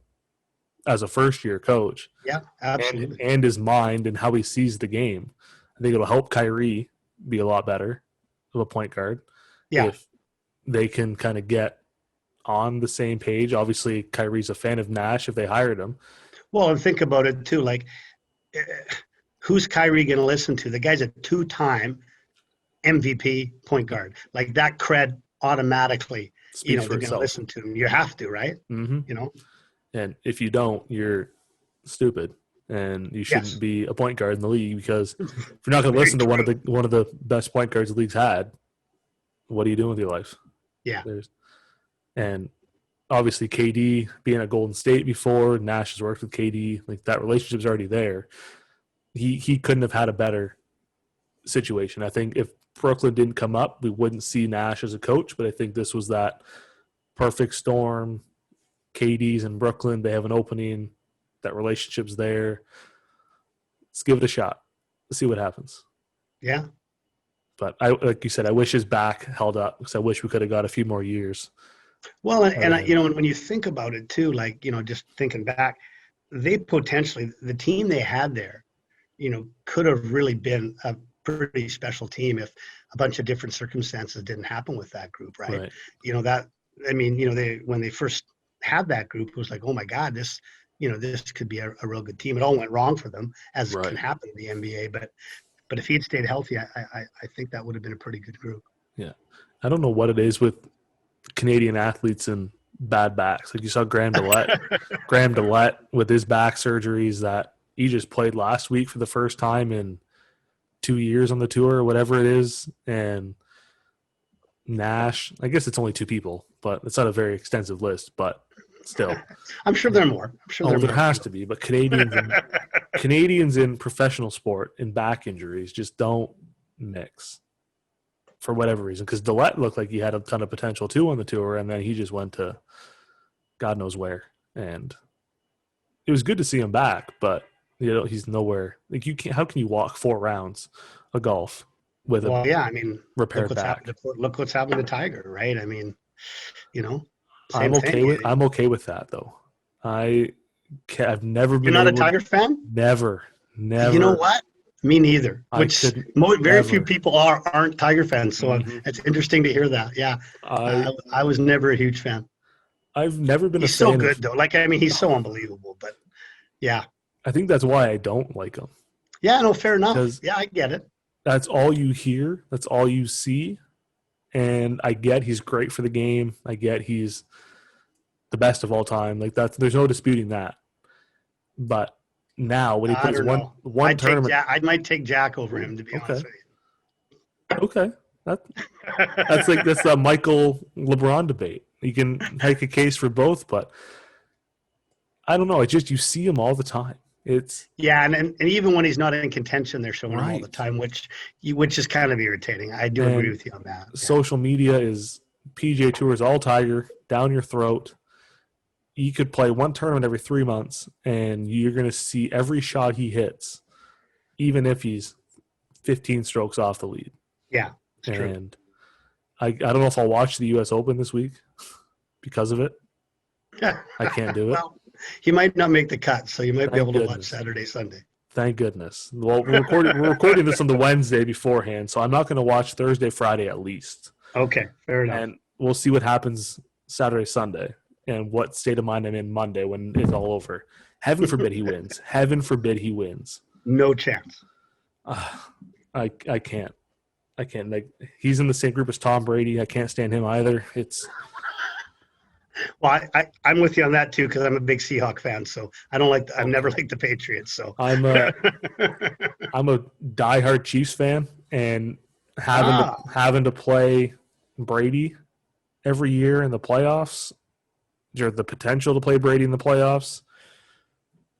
as a first-year coach, yeah, absolutely, and his mind and how he sees the game, I think it'll help Kyrie be a lot better of a point guard if they can kind of get on the same page. Obviously, Kyrie's a fan of Nash if they hired him. Well, and think about it too. Like, who's Kyrie going to listen to? The guy's a two-time MVP point guard. Like that cred automatically, they're going to listen to him. You have to, right? Mm-hmm. And if you don't, you're stupid, and you shouldn't be a point guard in the league, because if you're not going to listen to one of the best point guards the league's had, what are you doing with your life? Yeah. And obviously KD being at Golden State before, Nash has worked with KD, like that relationship's already there. He couldn't have had a better situation. I think if Brooklyn didn't come up, we wouldn't see Nash as a coach, but I think this was that perfect storm. KD's in Brooklyn, they have an opening, that relationship's there. Let's give it a shot. Let's see what happens. Yeah. But like you said, I wish his back held up, because I wish we could have got a few more years. Well, and when you think about it too, like, just thinking back, they potentially, the team they had there, could have really been a pretty special team if a bunch of different circumstances didn't happen with that group, right? When they first had that group, it was like, oh my God, this could be a real good team. It all went wrong for them, as can happen in the NBA. But if he'd stayed healthy, I think that would have been a pretty good group. Yeah. I don't know what it is with Canadian athletes and bad backs. Like you saw Graham Dillette with his back surgeries that he just played last week for the first time in 2 years on the tour or whatever it is. And Nash, I guess it's only two people, but it's not a very extensive list, but still. I'm sure there are more. There has to be, but Canadians in professional sport in back injuries just don't mix for whatever reason. Because Dillette looked like he had a ton of potential too on the tour, and then he just went to God knows where. And it was good to see him back, but he's nowhere. Like how can you walk 4 rounds of golf with repaired back? Look what's happened to Tiger, right? I mean, I'm okay with that though. I've never been. You're not a Tiger fan? Never. You know what? Me neither. Very few people aren't Tiger fans. So it's interesting to hear that. Yeah, I was never a huge fan. I've never been He's a so fan good, though. Like, I mean, he's so unbelievable. But, yeah. I think that's why I don't like him. Yeah, no, fair enough. Because yeah, I get it. that's all you hear. That's all you see. And I get he's great for the game. I get he's the best of all time. Like there's no disputing that. But now when he I plays don't know. one tournament, I might take Jack over him, to be honest with you. Okay. That's the Michael LeBron debate. You can make a case for both, but I don't know. It's just you see him all the time. It's and even when he's not in contention, they're showing him all the right. time, which is kind of irritating. I do agree with you on that. Social media is PGA Tour is all Tiger down your throat. You could play one tournament every 3 months, and you're going to see every shot he hits, even if he's 15 strokes off the lead. Yeah, it's true. And I don't know if I'll watch the U.S. Open this week because of it. I can't do it. Well, he might not make the cut, so you might be able to watch Saturday, Sunday. Thank goodness. Well, we're recording this on the Wednesday beforehand, so I'm not going to watch Thursday, Friday at least. Okay, fair enough. And we'll see what happens Saturday, Sunday, and what state of mind I'm in Monday when it's all over. Heaven forbid he wins. Heaven forbid he wins. No chance. I can't. I can't. Like, he's in the same group as Tom Brady. I can't stand him either. Well, I'm with you on that too, because I'm a big Seahawk fan. So I've never liked the Patriots. So I'm a diehard Chiefs fan, and having to play Brady every year in the playoffs, or the potential to play Brady in the playoffs,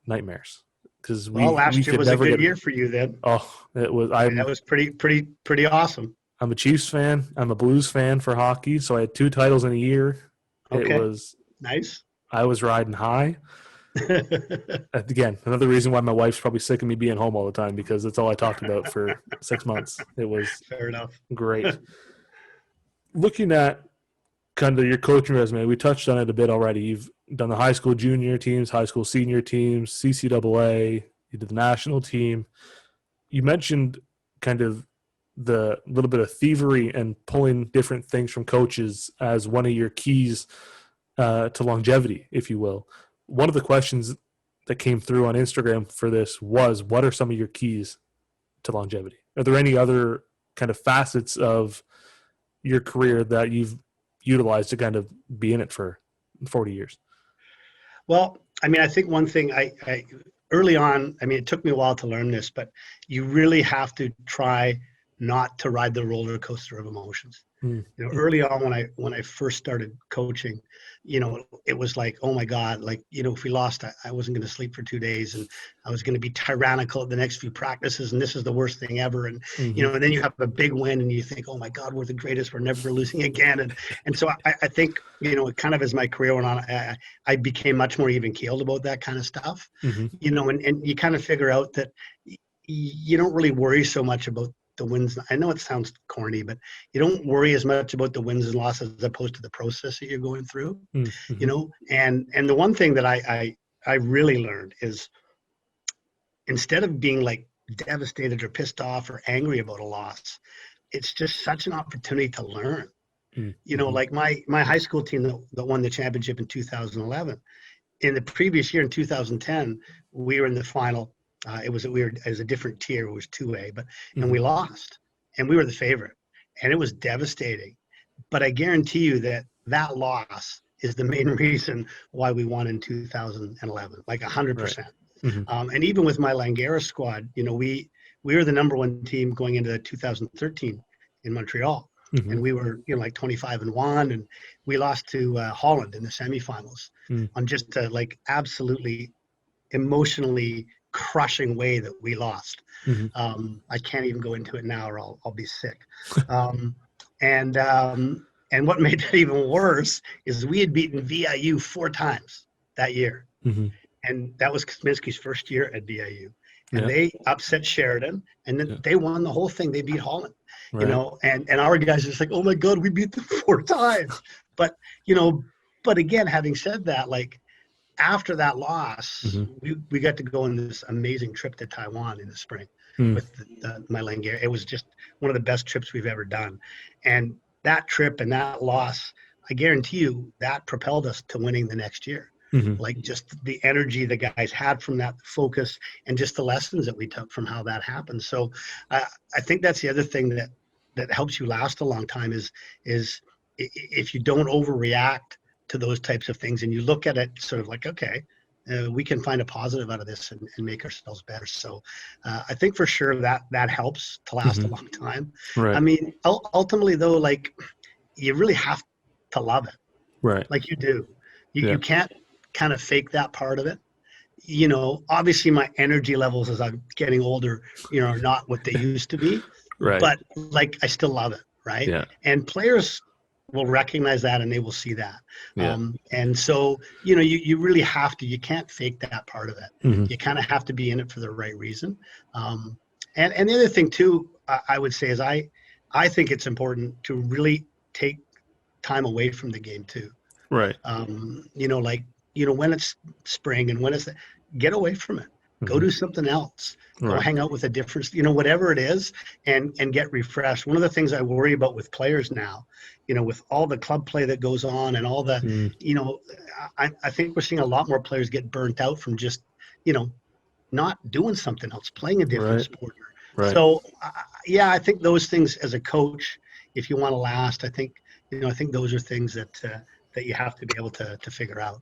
nightmares. Because last year was a good year for you then. Oh, it was. That was pretty awesome. I'm a Chiefs fan. I'm a Blues fan for hockey. So I had 2 titles in a year. Okay. It was nice. I was riding high. Again, another reason why my wife's probably sick of me being home all the time, because that's all I talked about for 6 months. It was fair enough. Great. Looking at kind of your coaching resume, we touched on it a bit already. You've done the high school junior teams, high school senior teams, CCAA. You did the national team. You mentioned kind of the little bit of thievery and pulling different things from coaches as one of your keys to longevity, if you will. One of the questions that came through on Instagram for this was, what are some of your keys to longevity? Are there any other kind of facets of your career that you've utilized to kind of be in it for 40 years? Well, I mean, I think one thing I early on, I mean, it took me a while to learn this, but you really have to try not to ride the roller coaster of emotions. You know, early on when I first started coaching, you know, it was like, oh my God, like, you know, if we lost, I wasn't going to sleep for 2 days, and I was going to be tyrannical at the next few practices, and this is the worst thing ever. And, you know, and then you have a big win and you think, oh my God, we're the greatest, we're never losing again. And so I think, you know, kind of as my career went on, I became much more even keeled about that kind of stuff, you know, and you kind of figure out that you don't really worry so much about the wins. I know it sounds corny, but you don't worry as much about the wins and losses as opposed to the process that you're going through, you know? And the one thing that I really learned is, instead of being like devastated or pissed off or angry about a loss, it's just such an opportunity to learn. You know, like my high school team that won the championship in 2011, in the previous year in 2010, we were in the final. It was a different tier. It was 2A, and we lost, and we were the favorite, and it was devastating. But I guarantee you that loss is the main reason why we won in 2011, like 100%. And even with my Langara squad, you know, we were the number 1 team going into 2013 in Montreal, and we were, you know, like 25-1, and we lost to Holland in the semifinals on just like absolutely emotionally crushing way that we lost. I can't even go into it now, or I'll be sick. And what made it even worse is we had beaten VIU 4 times that year, and that was Kosminski's first year at VIU, and they upset Sheridan, and then they won the whole thing. They beat Holland, you know, and our guys are just like, oh my God, we beat them 4 times. But you know, but again, having said that, like, after that loss, we got to go on this amazing trip to Taiwan in the spring with my Langara. It was just one of the best trips we've ever done. And that trip and that loss, I guarantee you that propelled us to winning the next year. Mm-hmm. Like just the energy the guys had from that focus and just the lessons that we took from how that happened. So I think that's the other thing that helps you last a long time is if you don't overreact to those types of things and you look at it sort of like, okay, we can find a positive out of this and make ourselves better. So I think for sure that helps to last a long time. Right. I mean, ultimately though, like you really have to love it. Right. Like you do. You can't kind of fake that part of it. You know, obviously my energy levels as I'm getting older, you know, are not what they used to be, Right. but like I still love it. Right. Yeah. And players will recognize that and they will see that. Yeah. And so, you know, you really have to, you can't fake that part of it. Mm-hmm. You kind of have to be in it for the right reason. And the other thing too, I would say is I think it's important to really take time away from the game too. Right. You know, like, you know, when it's spring and when it's, get away from it. Go Mm-hmm. do something else. Go Right. hang out with a different, you know, whatever it is, and get refreshed. One of the things I worry about with players now, you know, with all the club play that goes on and all the, you know, I think we're seeing a lot more players get burnt out from just, you know, not doing something else, playing a different sport. Right. So, yeah, I think those things as a coach, if you want to last, I think, you know, I think those are things that you have to be able to figure out.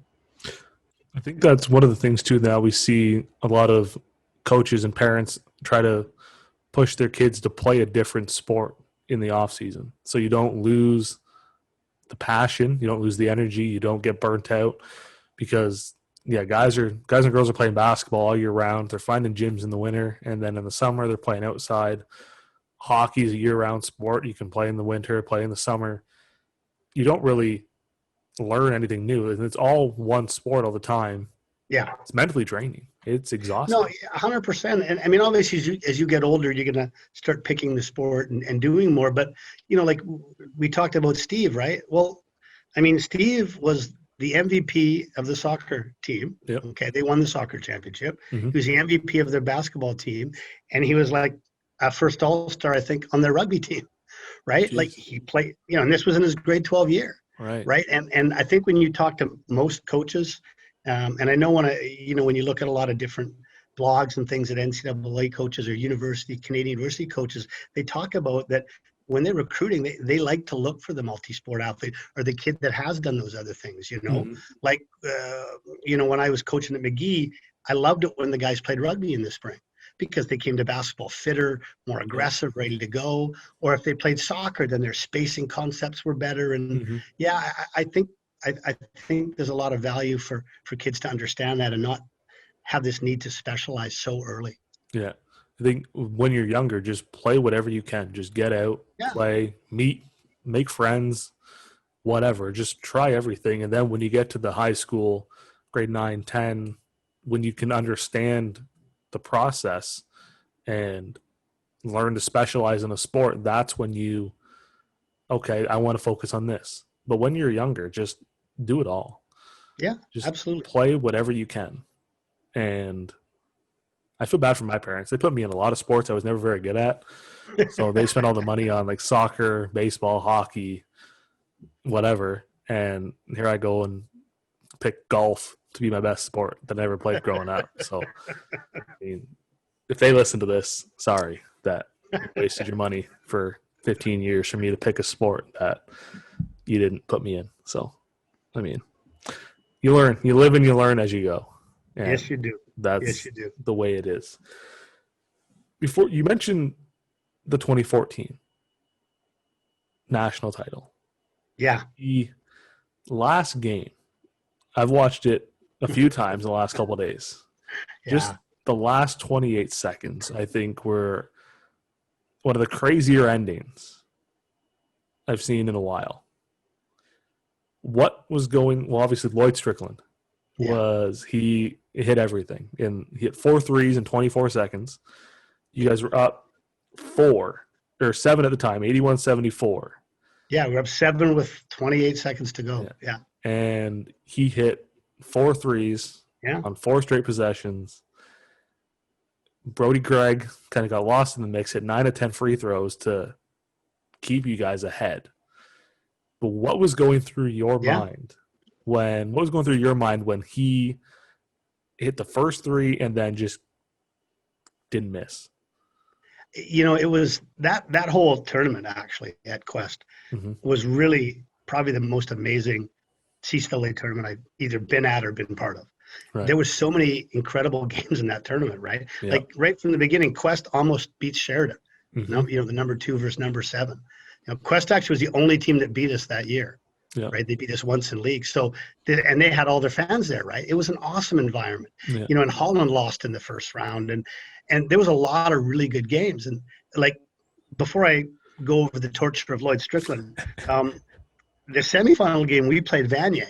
I think that's one of the things too. Now we see a lot of coaches and parents try to push their kids to play a different sport in the off season, so you don't lose the passion, you don't lose the energy, you don't get burnt out. Because guys and girls are playing basketball all year round. They're finding gyms in the winter, and then in the summer they're playing outside. Hockey is a year-round sport. You can play in the winter, play in the summer. You don't really learn anything new, and it's all one sport all the time. Yeah, it's mentally draining. It's exhausting. No, 100%. And I mean, obviously, as you get older, you're gonna start picking the sport and doing more. But you know, like we talked about Steve, right? Well, I mean, Steve was the MVP of the soccer team. Yep. Okay, they won the soccer championship. Mm-hmm. He was the MVP of their basketball team, and he was like a first All-Star, I think, on their rugby team. Right? Jeez. Like he played, you know, and this was in his grade 12 year. Right. And I think when you talk to most coaches, and I know when you look at a lot of different blogs and things that NCAA coaches or Canadian university coaches, they talk about that when they're recruiting, they like to look for the multi-sport athlete or the kid that has done those other things, you know, like, you know, when I was coaching at McGee, I loved it when the guys played rugby in the spring, because they came to basketball fitter, more aggressive, ready to go. Or if they played soccer, then their spacing concepts were better. And I think there's a lot of value for kids to understand that and not have this need to specialize so early. Yeah. I think when you're younger, just play whatever you can. Just get out, play, meet, make friends, whatever. Just try everything. And then when you get to the high school, grade 9, 10, when you can understand the process and learn to specialize in a sport, that's when I want to focus on this. But when you're younger, just do it all. Yeah, just absolutely. Play whatever you can. And I feel bad for my parents. They put me in a lot of sports I was never very good at. So they spent all the money on like soccer, baseball, hockey, whatever. And here I go and pick golf to be my best sport that I ever played growing up. So, I mean, if they listen to this, sorry that you wasted your money for 15 years for me to pick a sport that you didn't put me in. So, I mean, you learn, you live and you learn as you go. And yes, you do. That's the way it is. Before you mentioned the 2014 national title. Yeah. The last game, I've watched it a few times in the last couple of days. Yeah. Just the last 28 seconds, I think, were one of the crazier endings I've seen in a while. What was going? Well, obviously Lloyd Strickland he hit everything, and he hit 4 threes in 24 seconds. You guys were up 7 at the time, 81-74. Yeah, we're up 7 with 28 seconds to go. Yeah. And he hit 4 threes on 4 straight possessions. Brody Greig kind of got lost in the mix, hit 9 of 10 free throws to keep you guys ahead. But what was going through your Yeah. mind when he hit the first three and then just didn't miss? It was that whole tournament actually at Quest was really probably the most amazing CCAA tournament I've either been at or been part of. Right. There were so many incredible games in that tournament, right? Yeah. Like right from the beginning, Quest almost beats Sheridan. The number 2 versus number 7. Quest actually was the only team that beat us that year. Yeah. Right? They beat us once in league. So, and they had all their fans there, right? It was an awesome environment. Yeah. And Holland lost in the first round, and there was a lot of really good games. And like, before I go over the torture of Lloyd Strickland, the semifinal game we played Vanier,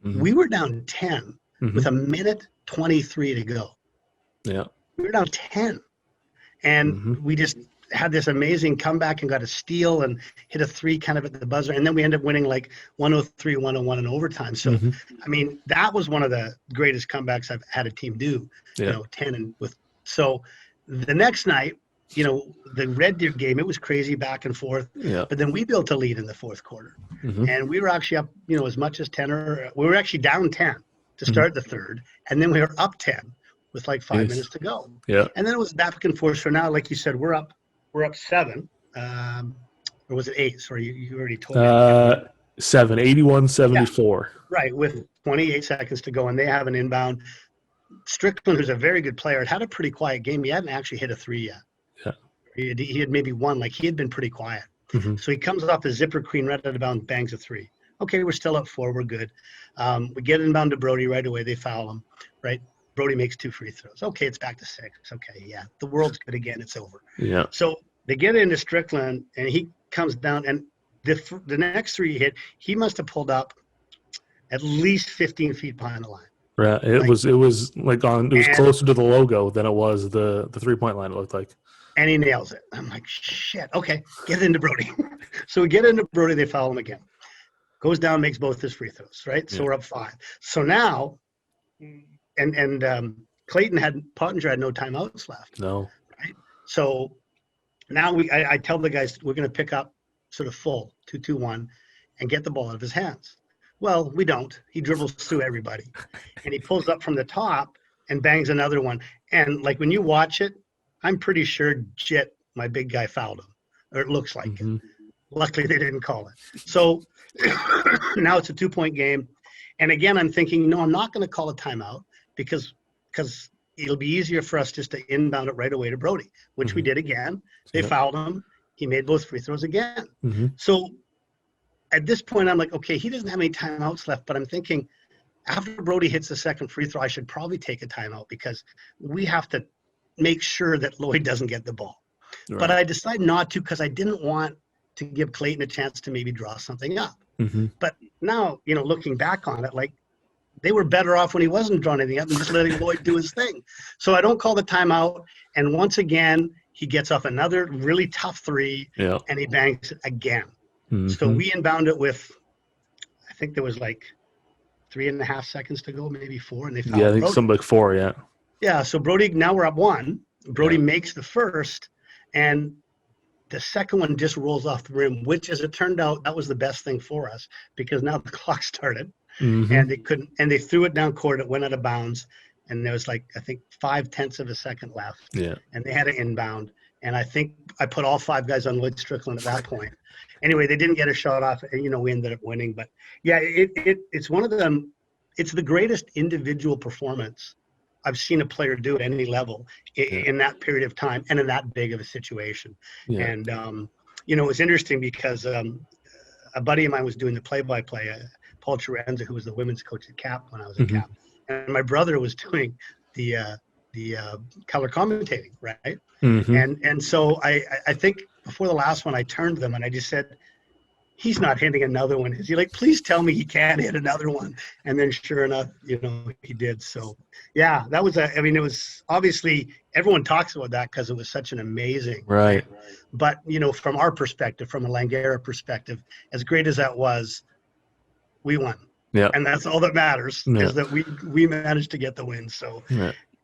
we were down 10 with a minute 23 to go. Yeah. We were down 10, and we just had this amazing comeback and got a steal and hit a 3 kind of at the buzzer. And then we ended up winning like 103-101 in overtime. So, I mean, that was one of the greatest comebacks I've had a team do, 10 and with. So the next night, the Red Deer game, it was crazy back and forth. Yeah. But then we built a lead in the fourth quarter. And we were actually up, as much as 10 we were actually down 10 to start the third. And then we were up 10 with like 5 minutes to go. Yeah. And then it was back and forth. So now, like you said, we're up 7, or was it 8? Sorry, you already told me. 7, 81-74. Yeah, right, with 28 seconds to go, and they have an inbound. Strickland, who's a very good player, had a pretty quiet game. He hadn't actually hit a 3 yet. Yeah. He had maybe 1. Like, he had been pretty quiet. So he comes off the zipper queen right out of bounds, bangs a 3. Okay, we're still up 4. We're good. We get inbound to Brody right away. They foul him, right? Brody makes 2 free throws. Okay, it's back to 6. Okay, yeah, the world's good again. It's over. Yeah. So they get into Strickland, and he comes down, and the next 3 he hit, he must have pulled up at least 15 feet behind the line. Right. It was closer to the logo than it was the 3-point line. It looked like. And he nails it. I'm like, shit. Okay, get into Brody. So we get into Brody. They foul him again. Goes down, makes both his free throws. Right. So we're up 5. So now. And Pottinger had no timeouts left. No. Right. So now I tell the guys we're going to pick up sort of full 2-2-1 and get the ball out of his hands. Well, we don't. He dribbles through everybody, and he pulls up from the top and bangs another one. And like when you watch it, I'm pretty sure Jit, my big guy, fouled him, or it looks like it. Luckily, they didn't call it. So now it's a 2-point game, and again, I'm thinking, no, I'm not going to call a timeout. Because it'll be easier for us just to inbound it right away to Brody, which we did again. They fouled him. He made both free throws again. So at this point, I'm like, okay, he doesn't have any timeouts left, but I'm thinking after Brody hits the second free throw, I should probably take a timeout because we have to make sure that Lloyd doesn't get the ball. Right. But I decided not to because I didn't want to give Clayton a chance to maybe draw something up. But now, looking back on it, like, they were better off when he wasn't drawing anything up and just letting Lloyd do his thing. So I don't call the timeout. And once again, he gets off another really tough 3, and he bangs it again. So we inbound it with, I think there was like 3.5 seconds to go, maybe 4, and they fouled I think Brody. something like 4, yeah. Yeah, so Brody, now we're up 1. Brody makes the first, and the second one just rolls off the rim, which, as it turned out, that was the best thing for us because now the clock started. And they couldn't, and they threw it down court. It went out of bounds, and there was like, I think 0.5 of a second left. Yeah. And they had an inbound, and I think I put all 5 guys on Lloyd Strickland at that point. Anyway, they didn't get a shot off, and we ended up winning. But yeah, it's one of them. It's the greatest individual performance I've seen a player do at any level in that period of time and in that big of a situation. Yeah. And it was interesting because a buddy of mine was doing the play-by-play. Paul Chirenza, who was the women's coach at CAP when I was at CAP. And my brother was doing the color commentating, right? And so I think before the last one, I turned to them and I just said, he's not hitting another one. Is he like, please tell me he can't hit another one? And then sure enough, he did. So yeah, that was it was obviously everyone talks about that because it was such an amazing. Right. But, from our perspective, from a Langara perspective, as great as that was, we won. Yeah. And that's all that matters is that we managed to get the win. So,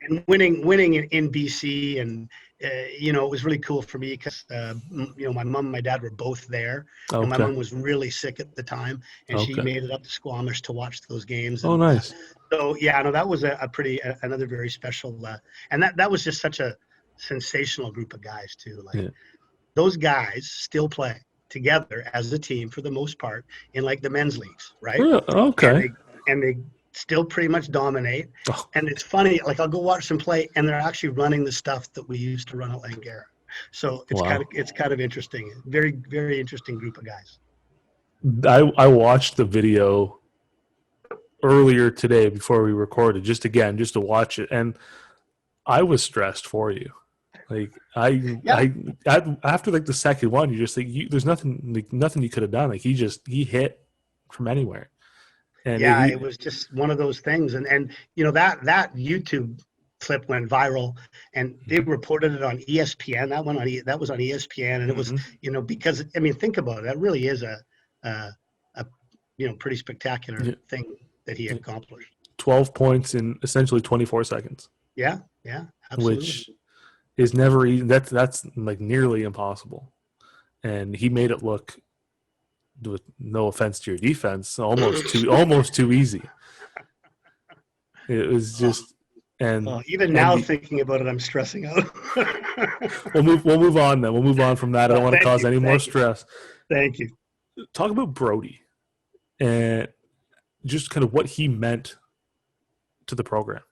And winning in BC, and it was really cool for me because my mom and my dad were both there, and my Okay. mom was really sick at the time, and she Okay. made it up to Squamish to watch those games. Oh, And nice. so that was another very special, and that was just such a sensational group of guys too. Like Yeah. those guys still play together as a team for the most part in like the men's leagues, right? Really? Okay. And they still pretty much dominate. Oh, And it's funny, like I'll go watch them play, and they're actually running the stuff that we used to run at Langara. So it's wow. kind of interesting. Very, very interesting group of guys. I watched the video earlier today before we recorded, just to watch it, and I was stressed for you. Like after like the second one, you just think there's nothing you could have done. Like he hit from anywhere. And it was just one of those things. And that YouTube clip went viral, and they reported it on ESPN. That was on ESPN, and it was because I mean, think about it. That really is a pretty spectacular thing that he accomplished. 12 points in essentially 24 seconds. Yeah, absolutely. Which is never easy. That's like nearly impossible. And he made it look, with no offense to your defense, almost too easy. It was just even now thinking about it, I'm stressing out. We'll move on then. We'll move on from that. I don't want to cause any more stress. Thank you. Talk about Brody and just kind of what he meant to the program.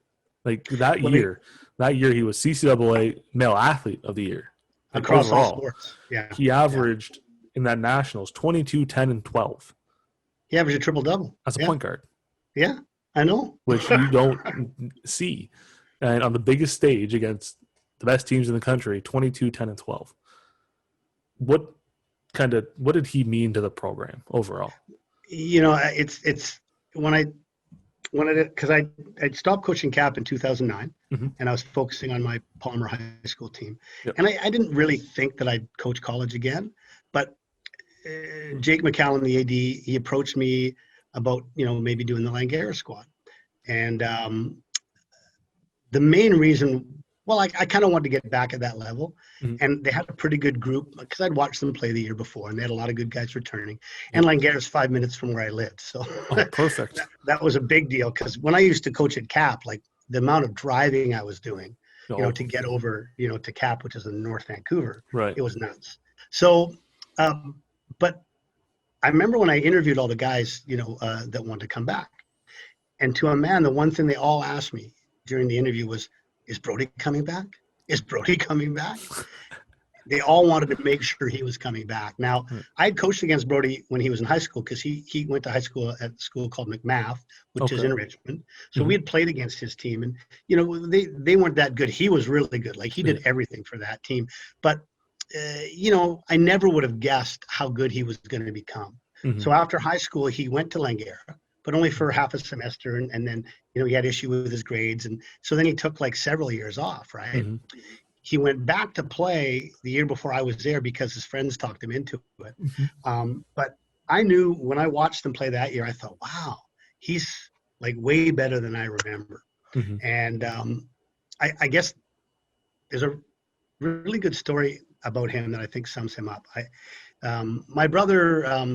Like that year he was CCAA Male Athlete of the Year. Like across overall, all sports. Yeah. He averaged in that Nationals 22, 10, and 12. He averaged a triple-double. As a point guard. Yeah, I know. Which you don't see. And on the biggest stage against the best teams in the country, 22, 10, and 12. What did he mean to the program overall? It's because I stopped coaching cap in 2009, and I was focusing on my Palmer High School team. Yep. And I didn't really think that I'd coach college again, but Jake McCallum, the AD, he approached me about, maybe doing the Langara squad. And the main reason, I kind of wanted to get back at that level. And they had a pretty good group because I'd watched them play the year before, and they had a lot of good guys returning. And Langara's 5 minutes from where I lived. So perfect. that was a big deal because when I used to coach at Cap, like the amount of driving I was doing, to get over, to Cap, which is in North Vancouver, right. It was nuts. So, but I remember when I interviewed all the guys, that wanted to come back. And to a man, the one thing they all asked me during the interview was, is Brody coming back? Is Brody coming back? They all wanted to make sure he was coming back. Now, I had coached against Brody when he was in high school because he went to high school at a school called McMath, which is in Richmond. So we had played against his team, and they weren't that good. He was really good. Like he did everything for that team. But I never would have guessed how good he was going to become. So after high school, he went to Langara, but only for half a semester, and then he had issue with his grades, and so then he took like several years off, right? He went back to play the year before I was there because his friends talked him into it. But I knew when I watched him play that year, I thought, wow, he's like way better than I remember. And I guess there's a really good story about him that I think sums him up. My brother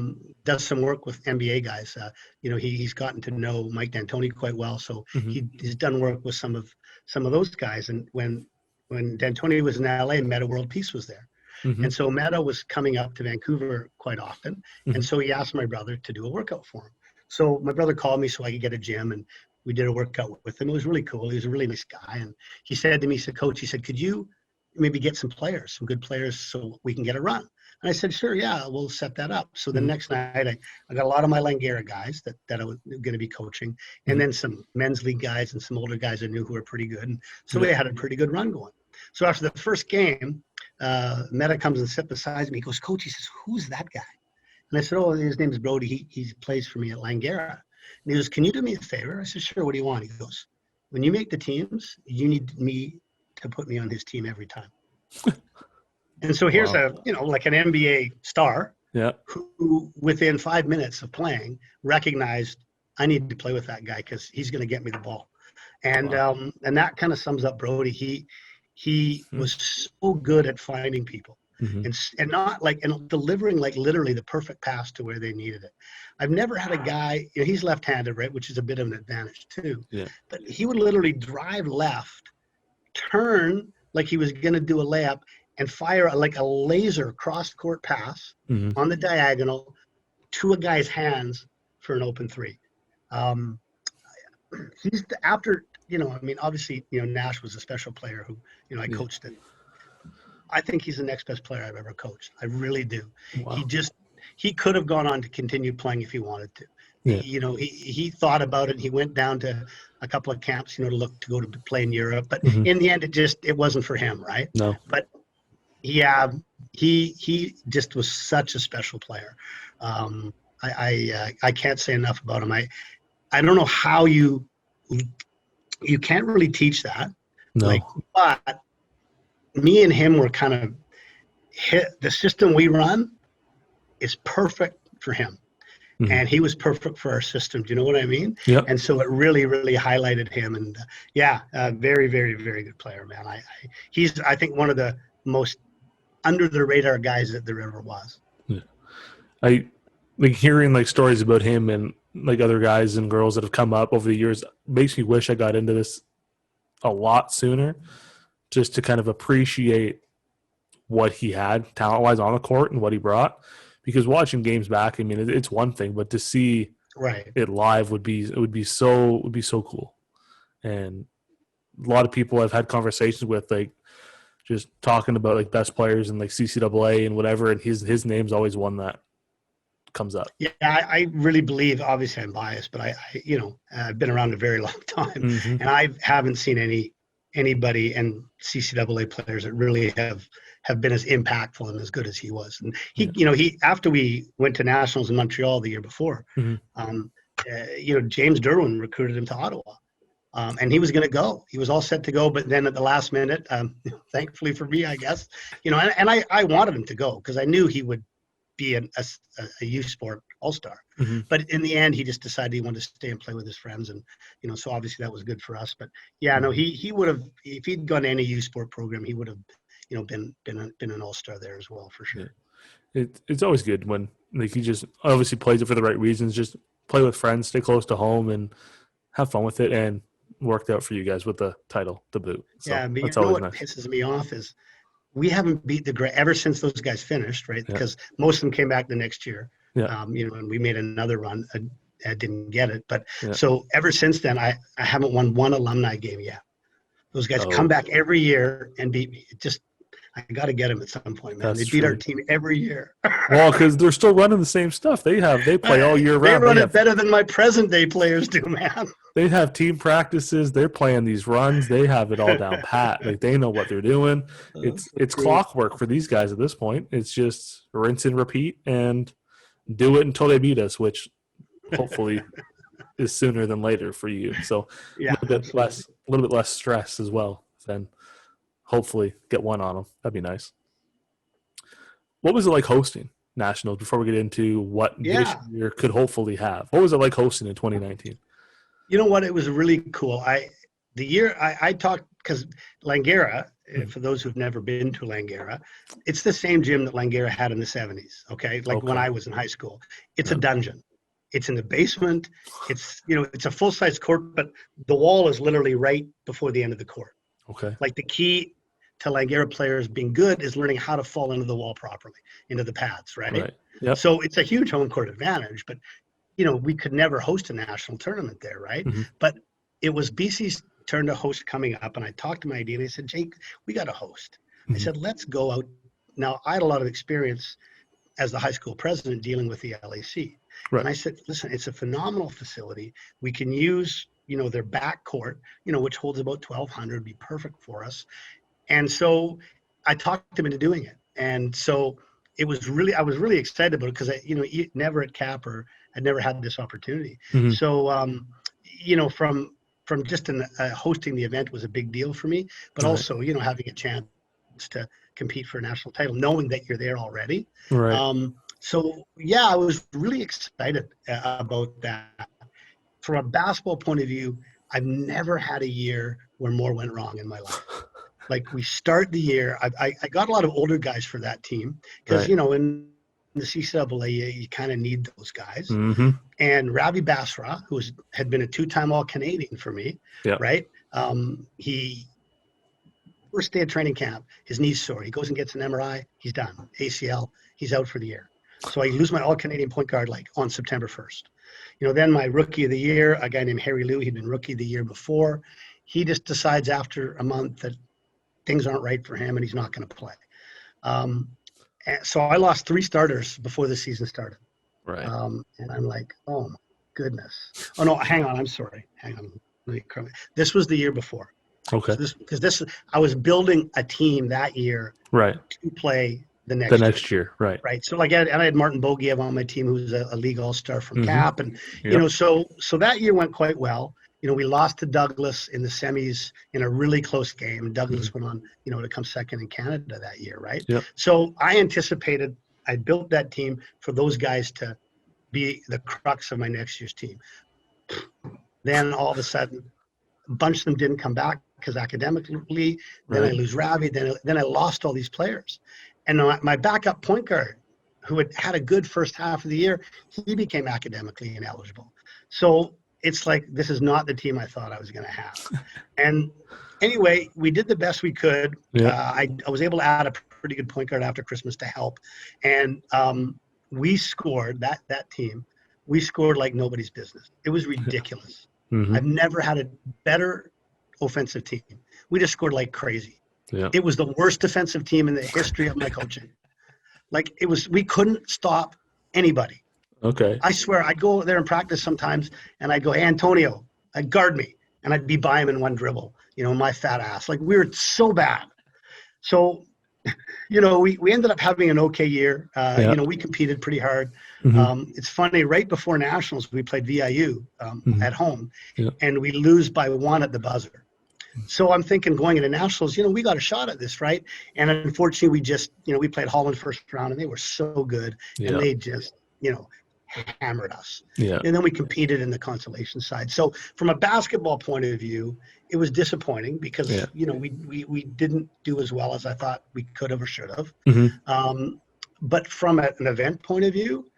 does some work with NBA guys. He's gotten to know Mike D'Antoni quite well, so he's done work with some of those guys. And when D'Antoni was in LA, Meta World Peace was there, and so Meta was coming up to Vancouver quite often, and so he asked my brother to do a workout for him. So my brother called me so I could get a gym, and we did a workout with him. It was really cool. He was a really nice guy, and he said to me, he said, "Coach," he said, "could you maybe get some good players, so we can get a run?" And I said, "Sure, yeah, we'll set that up." So the next night, I got a lot of my Langara guys that I was going to be coaching, and then some men's league guys and some older guys I knew who were pretty good. And so we had a pretty good run going. So after the first game, Meta comes and sits beside me. He goes, "Coach," he says, "who's that guy?" And I said, "Oh, his name is Brody. He plays for me at Langara." And he goes, "Can you do me a favor?" I said, "Sure, what do you want?" He goes, "When you make the teams, you need me to put me on his team every time." And so here's like an NBA star who within 5 minutes of playing recognized I need to play with that guy because he's going to get me the ball. And that kind of sums up Brody. He was so good at finding people and not like and delivering like literally the perfect pass to where they needed it. I've never had a guy, he's left-handed, right, which is a bit of an advantage too. Yeah. But he would literally drive left, turn like he was going to do a layup, and fire like a laser cross-court pass on the diagonal to a guy's hands for an open three. He's after, obviously, Nash was a special player who, I coached him. I think he's the next best player I've ever coached. I really do. Wow. He could have gone on to continue playing if he wanted to. Yeah. He thought about it. He went down to a couple of camps, to go to play in Europe. But in the end, it wasn't for him, right? No. But yeah, he just was such a special player. I can't say enough about him. I don't know how you can't really teach that. No. But me and him were kind of the system we run is perfect for him. And he was perfect for our system. Do you know what I mean? Yeah. And so it really, really highlighted him. And very, very, very good player, man. He's I think one of the most under the radar guys that there ever was. Yeah. I like hearing like stories about him and like other guys and girls that have come up over the years makes me wish I got into this a lot sooner, just to kind of appreciate what he had talent-wise on the court and what he brought. Because watching games back, I mean, it's one thing, but to see it live would be so cool. And a lot of people I've had conversations with, like, just talking about like best players and like CCAA and whatever, and his name's always one that comes up. Yeah, I really believe. Obviously, I'm biased, but I've been around a very long time, and I haven't seen anybody and CCAA players that really have been as impactful and as good as he was. And he after we went to nationals in Montreal the year before, James Derwin recruited him to Ottawa. And he was going to go. He was all set to go, but then at the last minute, thankfully for me, I guess, and I wanted him to go because I knew he would be a youth sport all-star. But in the end, he just decided he wanted to stay and play with his friends, and so obviously that was good for us. But yeah, no, he would have, if he'd gone to any youth sport program, he would have, been an all-star there as well for sure. It's always good when like he just obviously plays it for the right reasons. Just play with friends, stay close to home, and have fun with it. And worked out for you guys with the title to boot. So yeah, but that's what nice. Pisses me off is we haven't beat the Grey ever since those guys finished, right? Because most of them came back the next year. Yeah. And we made another run. I didn't get it, but so ever since then, I haven't won one alumni game yet. Those guys come back every year and beat me. I got to get them at some point, man. They beat our team every year. Well, because they're still running the same stuff. They play all year round. They run it better than my present day players do, man. They have team practices. They're playing these runs. They have it all down pat. Like they know what they're doing. It's clockwork for these guys at this point. It's just rinse and repeat and do it until they beat us, which hopefully is sooner than later for you. So a little bit less stress as well. Then hopefully get one on them. That'd be nice. What was it like hosting nationals before we get into what this year could hopefully have? What was it like hosting in 2019? You know what? It was really cool. I talked because Langara, for those who've never been to Langara, it's the same gym that Langara had in the 70s. Okay. When I was in high school, it's a dungeon. It's in the basement. It's, it's a full-size court, but the wall is literally right before the end of the court. Okay. Like the key to Langara players being good is learning how to fall into the wall properly, into the pads, right? Yep. So it's a huge home court advantage, but we could never host a national tournament there, right? But it was BC's turn to host coming up, and I talked to my AD, and he said, Jake, we got to host. I said, let's go out. Now, I had a lot of experience as the high school president dealing with the LAC. Right. And I said, listen, it's a phenomenal facility. We can use, their back court, which holds about 1,200, be perfect for us. And so I talked him into doing it. And so I was really excited about it because never at Capper, I'd never had this opportunity. So, from just hosting the event was a big deal for me, but also, having a chance to compete for a national title, knowing that you're there already. Right. So yeah, I was really excited about that. From a basketball point of view, I've never had a year where more went wrong in my life. Like we start the year, I got a lot of older guys for that team because, Right. you know, in the CCAA, you kind of need those guys. Mm-hmm. And Ravi Basra, who had been a 2-time All-Canadian for me, Yeah. right? He first day of training camp, his knee's sore. He goes and gets an MRI. He's done. ACL. He's out for the year. So I lose my All-Canadian point guard like on September 1st. You know, then my rookie of the year, a guy named Harry Liu, he'd been rookie of the year before. He just decides after a month that things aren't right for him and he's not going to play. And so I lost 3 starters before the season started. Right. And I'm like, oh my goodness. Oh no, hang on. I'm sorry. Hang on. This was the year before. Okay. Because I was building a team that year Right. to play the next year. Right. Right. So like, and I had Martin Bogiev on my team, who's a league all-star from CAP. And, Yep. you know, so that year went quite well. You know, we lost to Douglas in the semis in a really close game. And Douglas went on, you know, to come second in Canada that year, right? Yep. So I anticipated, I built that team for those guys to be the crux of my next year's team. Then all of a sudden, a bunch of them didn't come back because academically, then I lose Ravi, then I lost all these players. And my backup point guard, who had a good first half of the year, he became academically ineligible. So it's like, this is not the team I thought I was going to have. And anyway, we did the best we could. Yeah. I was able to add a pretty good point guard after Christmas to help. And we scored, that team, we scored like nobody's business. It was ridiculous. Mm-hmm. I've never had a better offensive team. We just scored like crazy. Yeah. It was the worst defensive team in the history of my coaching. Like we couldn't stop anybody. Okay. I swear, I'd go there in practice sometimes and I'd go, hey, Antonio, guard me. And I'd be by him in one dribble, you know, my fat ass. Like we were so bad. So, you know, we ended up having an okay year. You know, we competed pretty hard. Mm-hmm. It's funny, right before Nationals, we played VIU at home and we lose by 1 at the buzzer. So I'm thinking going into Nationals, you know, we got a shot at this, right? And unfortunately, we just, you know, we played Holland first round and they were so good and they just, you know, hammered us. Yeah. And then we competed in the consolation side. So from a basketball point of view, it was disappointing because, you know, we didn't do as well as I thought we could have or should have. Mm-hmm. But from an event point of view,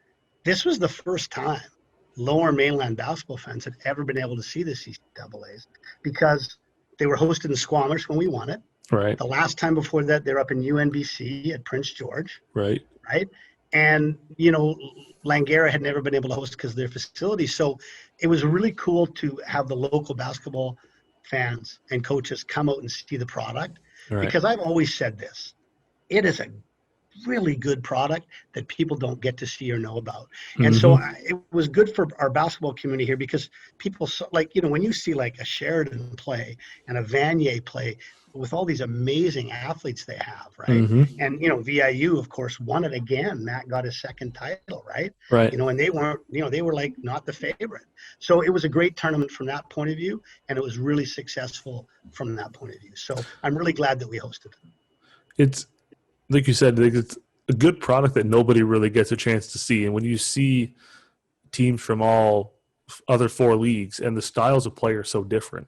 this was the first time lower mainland basketball fans had ever been able to see the CCAAs because they were hosted in Squamish when we won it. Right. The last time before that, they're up in UNBC at Prince George. Right. Right. And, you know, Langara had never been able to host because of their facility. So it was really cool to have the local basketball fans and coaches come out and see the product. Right. Because I've always said this, it is a really good product that people don't get to see or know about. And so it was good for our basketball community here because people saw, like, you know, when you see like a Sheridan play and a Vanier play with all these amazing athletes they have, right? And, you know, VIU, of course, won it again. Matt got his second title, right? Right. You know, and they weren't, you know, they were like not the favorite. So it was a great tournament from that point of view. And it was really successful from that point of view. So I'm really glad that we hosted it. It's, like you said, it's a good product that nobody really gets a chance to see. And when you see teams from all other 4 leagues and the styles of play are so different,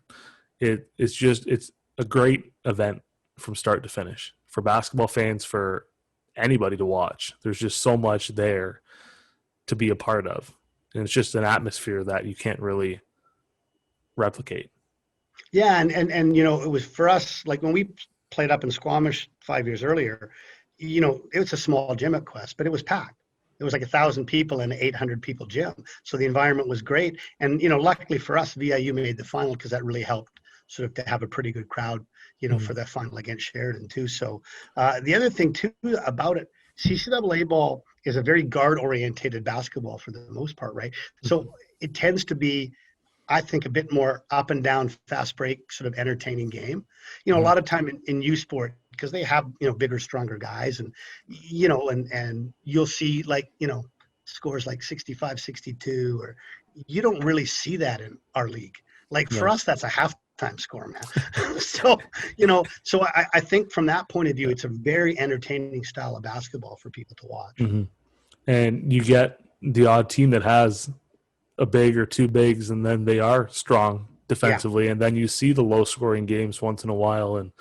it's a great event from start to finish for basketball fans, for anybody to watch. There's just so much there to be a part of. And it's just an atmosphere that you can't really replicate. Yeah. And you know, it was for us, like when we played up in Squamish 5 years earlier, you know, it was a small gym at Quest, but it was packed. It was like 1,000 people in an 800 people gym. So the environment was great. And, you know, luckily for us, VIU made the final because that really helped sort of to have a pretty good crowd, you know, for that final against Sheridan too. So the other thing too about it, CCAA ball is a very guard orientated basketball for the most part, right? So it tends to be, I think, a bit more up and down, fast break, sort of entertaining game. You know, a lot of time in U Sport, because they have, you know, bigger, stronger guys, and, you know, and you'll see like, you know, scores like 65-62, or you don't really see that in our league. Like for us, that's a halftime score, man. So, you know, so I think from that point of view, it's a very entertaining style of basketball for people to watch. And you get the odd team that has a big or 2 bigs, and then they are strong defensively, and then you see the low scoring games once in a while, and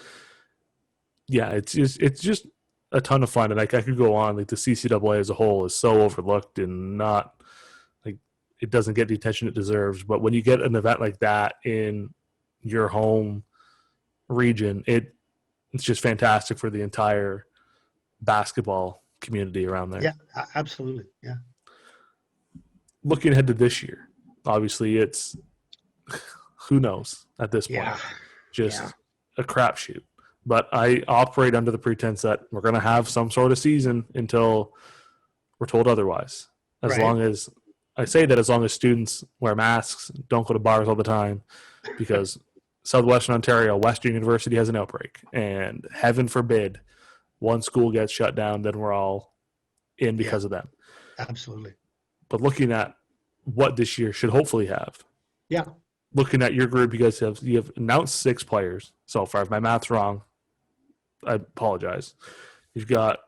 it's just a ton of fun. And like I could go on, like the CCAA as a whole is so overlooked and not like it doesn't get the attention it deserves. But when you get an event like that in your home region, it's just fantastic for the entire basketball community around there. Yeah, absolutely. Yeah. Looking ahead to this year, obviously it's who knows at this point. Just a crapshoot. But I operate under the pretense that we're going to have some sort of season until we're told otherwise. As long as students wear masks, don't go to bars all the time, because Southwestern Ontario, Western University has an outbreak, and heaven forbid one school gets shut down, then we're all in because of them. Absolutely. But looking at what this year should hopefully have. Yeah. Looking at your group, you have announced 6 players so far. If my math's wrong, I apologize. You've got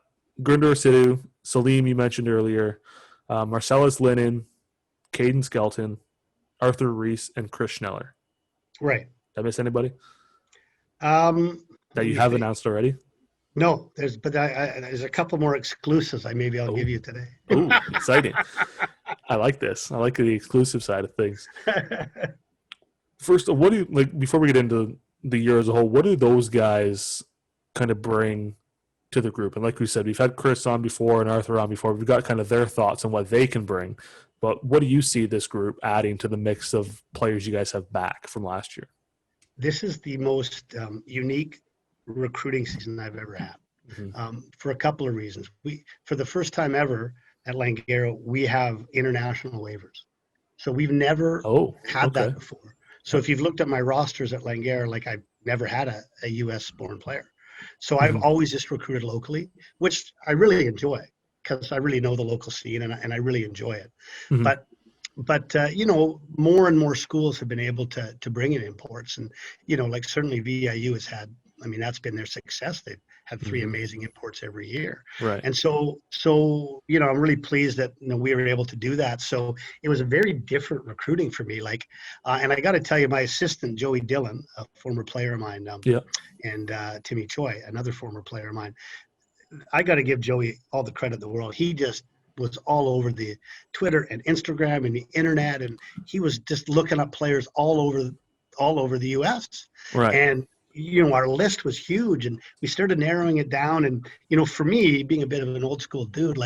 Gurinder Sidhu, Salim you mentioned earlier, Marcellus Lennon, Caden Skelton, Arthur Reese, and Chris Schneller. Right. Did I miss anybody? That you have announced already? No, there's a couple more exclusives I'll give you today. Ooh, exciting. I like this. I like the exclusive side of things. First, what do you before we get into the year as a whole, what do those guys kind of bring to the group? And like we said, we've had Chris on before and Arthur on before. We've got kind of their thoughts on what they can bring. But what do you see this group adding to the mix of players you guys have back from last year? This is the most unique recruiting season I've ever had, for a couple of reasons. For the first time ever at Langara, we have international waivers. So we've never had that before. So if you've looked at my rosters at Langara, like I've never had a U.S.-born player. So I've always just recruited locally, which I really enjoy because I really know the local scene and I really enjoy it. But more and more schools have been able to bring in imports, and like certainly VIU has had. I mean, that's been their success. They've had 3 amazing imports every year. Right. And so I'm really pleased that we were able to do that. So it was a very different recruiting for me. And I got to tell you, my assistant Joey Dillon, a former player of mine, and Timmy Choi, another former player of mine. I got to give Joey all the credit in the world. He just was all over the Twitter and Instagram and the internet, and he was just looking up players all over the U.S. Right. And our list was huge, and we started narrowing it down. And for me, being a bit of an old school dude,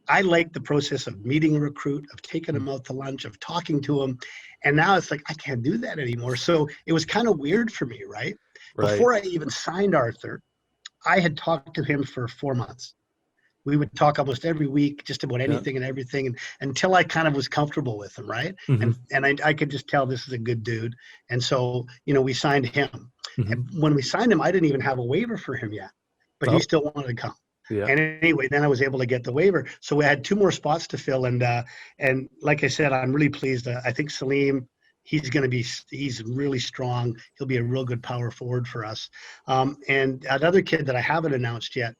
I like the process of meeting a recruit, of taking him out to lunch, of talking to him. And now it's like I can't do that anymore. So it was kind of weird for me, right? Before I even signed Arthur, I had talked to him for 4 months. We would talk almost every week, just about anything and everything, and until I kind of was comfortable with him, right? And I could just tell this is a good dude. And so, we signed him. And when we signed him, I didn't even have a waiver for him yet, but he still wanted to come. Yeah. And anyway, then I was able to get the waiver. So we had 2 more spots to fill. And like I said, I'm really pleased. I think Salim, he's really strong. He'll be a real good power forward for us. And another kid that I haven't announced yet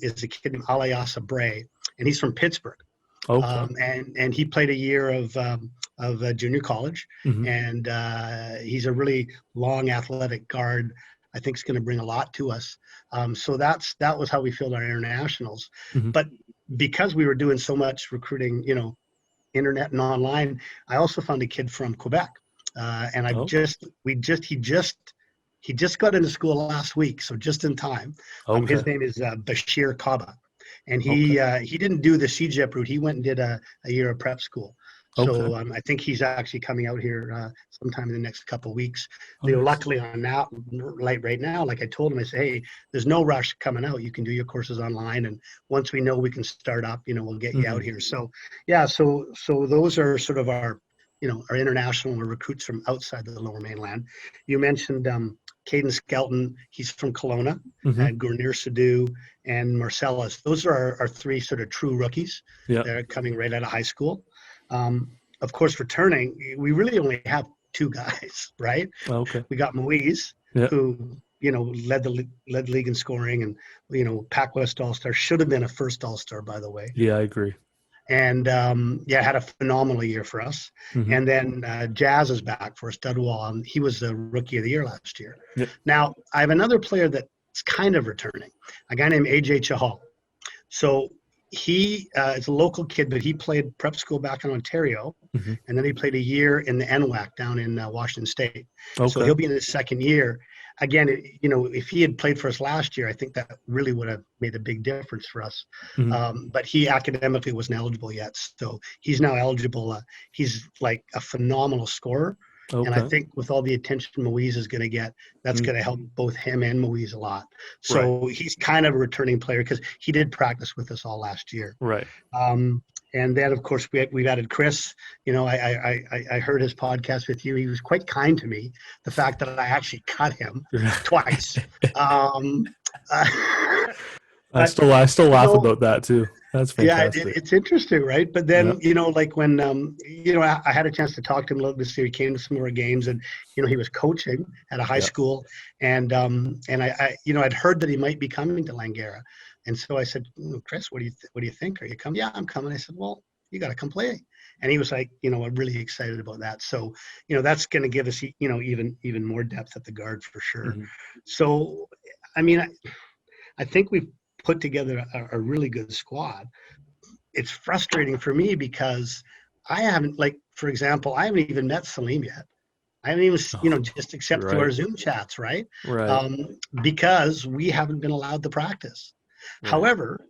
is a kid named Alayasa Bray, and he's from Pittsburgh. Okay. And he played a year of junior college, and he's a really long athletic guard. I think is going to bring a lot to us. So that was how we filled our internationals. But because we were doing so much recruiting, internet and online, I also found a kid from Quebec, and he just got into school last week, so just in time. His name is Bashir Kaba, and he didn't do the CJEP route. He went and did a year of prep school. So I think he's actually coming out here sometime in the next couple of weeks. Luckily on now, right now, like I told him, I said, hey, there's no rush coming out. You can do your courses online, and once we know we can start up, we'll get you out here. So so those are sort of our international recruits from outside the Lower Mainland. You mentioned Caden Skelton, he's from Kelowna, and Gurinder Sidhu and Marcellus. Those are our 3 sort of true rookies. They're coming right out of high school. Of course, returning, we really only have 2 guys, right? Okay. We got Moise, who led the league in scoring, and Pac West All-Star, should have been a first All-Star, by the way. Yeah, I agree. and had a phenomenal year for us. Mm-hmm. And then Jazz is back for us, Dudwall, and he was the rookie of the year last year. Yep. Now, I have another player that's kind of returning, a guy named AJ Chahal. So he is a local kid, but he played prep school back in Ontario, Mm-hmm. and then he played a year in the NWAC down in Washington State. Okay. So he'll be in his second year. Again, if he had played for us last year, I think that really would have made a big difference for us. Mm-hmm. But he academically wasn't eligible yet, so he's now eligible. He's like a phenomenal scorer. Okay. And I think with all the attention Moise is going to get, that's going to help both him and Moise a lot. So he's kind of a returning player because he did practice with us all last year. Right. And then, of course, we've added Chris. I heard his podcast with you. He was quite kind to me. The fact that I actually cut him twice. I still laugh about that too. That's fantastic. Yeah, it's interesting, right? But then, like when, I had a chance to talk to him a little bit. So he came to some of our games, and he was coaching at a high school, and I I'd heard that he might be coming to Langara, and so I said, Chris, what do you think? Are you coming? Yeah, I'm coming. I said, well, you got to come play. And he was like, I'm really excited about that. So, that's going to give us, even more depth at the guard for sure. Mm-hmm. So, I mean, I think we've put together a really good squad. It's frustrating for me because I haven't, for example, I haven't even met Salim yet. I haven't even, just except through our Zoom chats, right? Right. Because we haven't been allowed to practice. Right. However,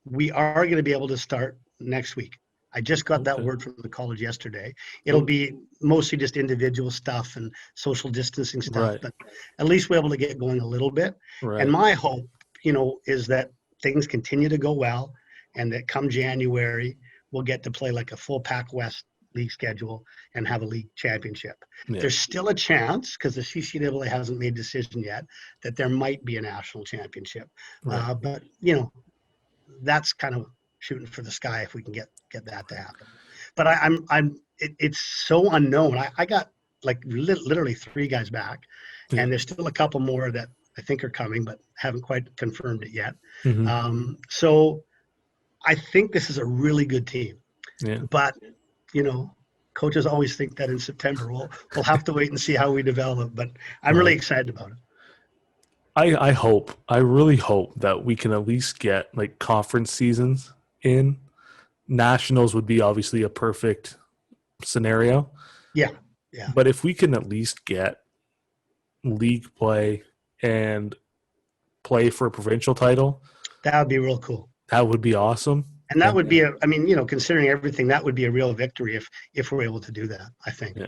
we are going to be able to start next week. I just got that word from the college yesterday. It'll be mostly just individual stuff and social distancing stuff, but at least we're able to get going a little bit. Right. And my hope, is that things continue to go well, and that come January, we'll get to play like a full Pac West league schedule and have a league championship. Yeah. There's still a chance, because the CCAA hasn't made a decision yet, that there might be a national championship. Right. But, that's kind of shooting for the sky if we can get that to happen. But it's so unknown. I got literally 3 guys back, and there's still a couple more that I think are coming, but haven't quite confirmed it yet. Mm-hmm. So I think this is a really good team. Yeah. But, coaches always think that in September we'll have to wait and see how we develop. But I'm really excited about it. I really hope that we can at least get conference seasons in. Nationals would be obviously a perfect scenario. Yeah. But if we can at least get league play and play for a provincial title, that would be real cool. That would be awesome. And that would be considering everything, that would be a real victory if we're able to do that, I think. Yeah.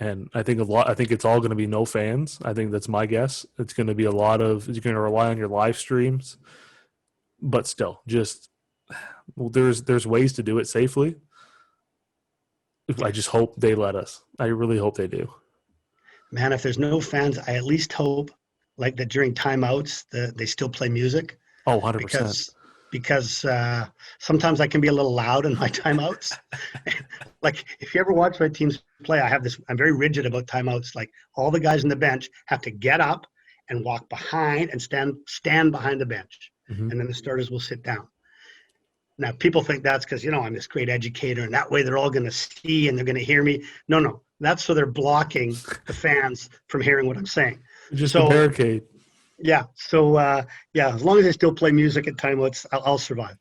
And I think it's all going to be no fans. I think that's my guess. It's going to be you're going to rely on your live streams, but still, there's ways to do it safely. I just hope they let us. I really hope they do. Man, if there's no fans, I at least hope that during timeouts they still play music. Oh, 100%. Because sometimes I can be a little loud in my timeouts. If you ever watch my teams play, I'm very rigid about timeouts. All the guys on the bench have to get up and walk behind and stand behind the bench. Mm-hmm. And then the starters will sit down. Now, people think that's because, I'm this great educator, and that way they're all going to see and they're going to hear me. No. That's so they're blocking the fans from hearing what I'm saying. Just a barricade. Yeah. So, as long as they still play music at timeouts, I'll survive.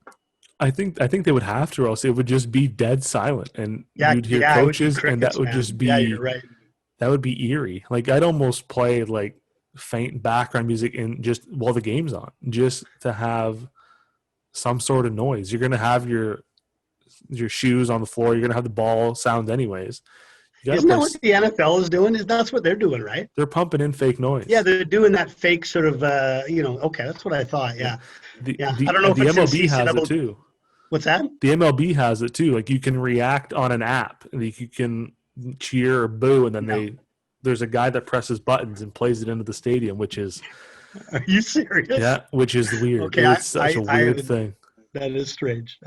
I think they would have to, or else it would just be dead silent, and you'd hear coaches, crickets, and that would just be. Yeah, you're right. That would be eerie. I'd almost play faint background music just while the game's on, just to have some sort of noise. You're gonna have your shoes on the floor. You're gonna have the ball sound anyways. Isn't that what the NFL is doing? That's what they're doing, right? They're pumping in fake noise. Yeah, they're doing that fake sort of, okay, that's what I thought, yeah. I don't know if the MLB has it too. What's that? The MLB has it too. You can react on an app. You can cheer or boo, and then there's a guy that presses buttons and plays it into the stadium, which is... Are you serious? Yeah, which is weird. Okay, it's such a weird thing. That is strange.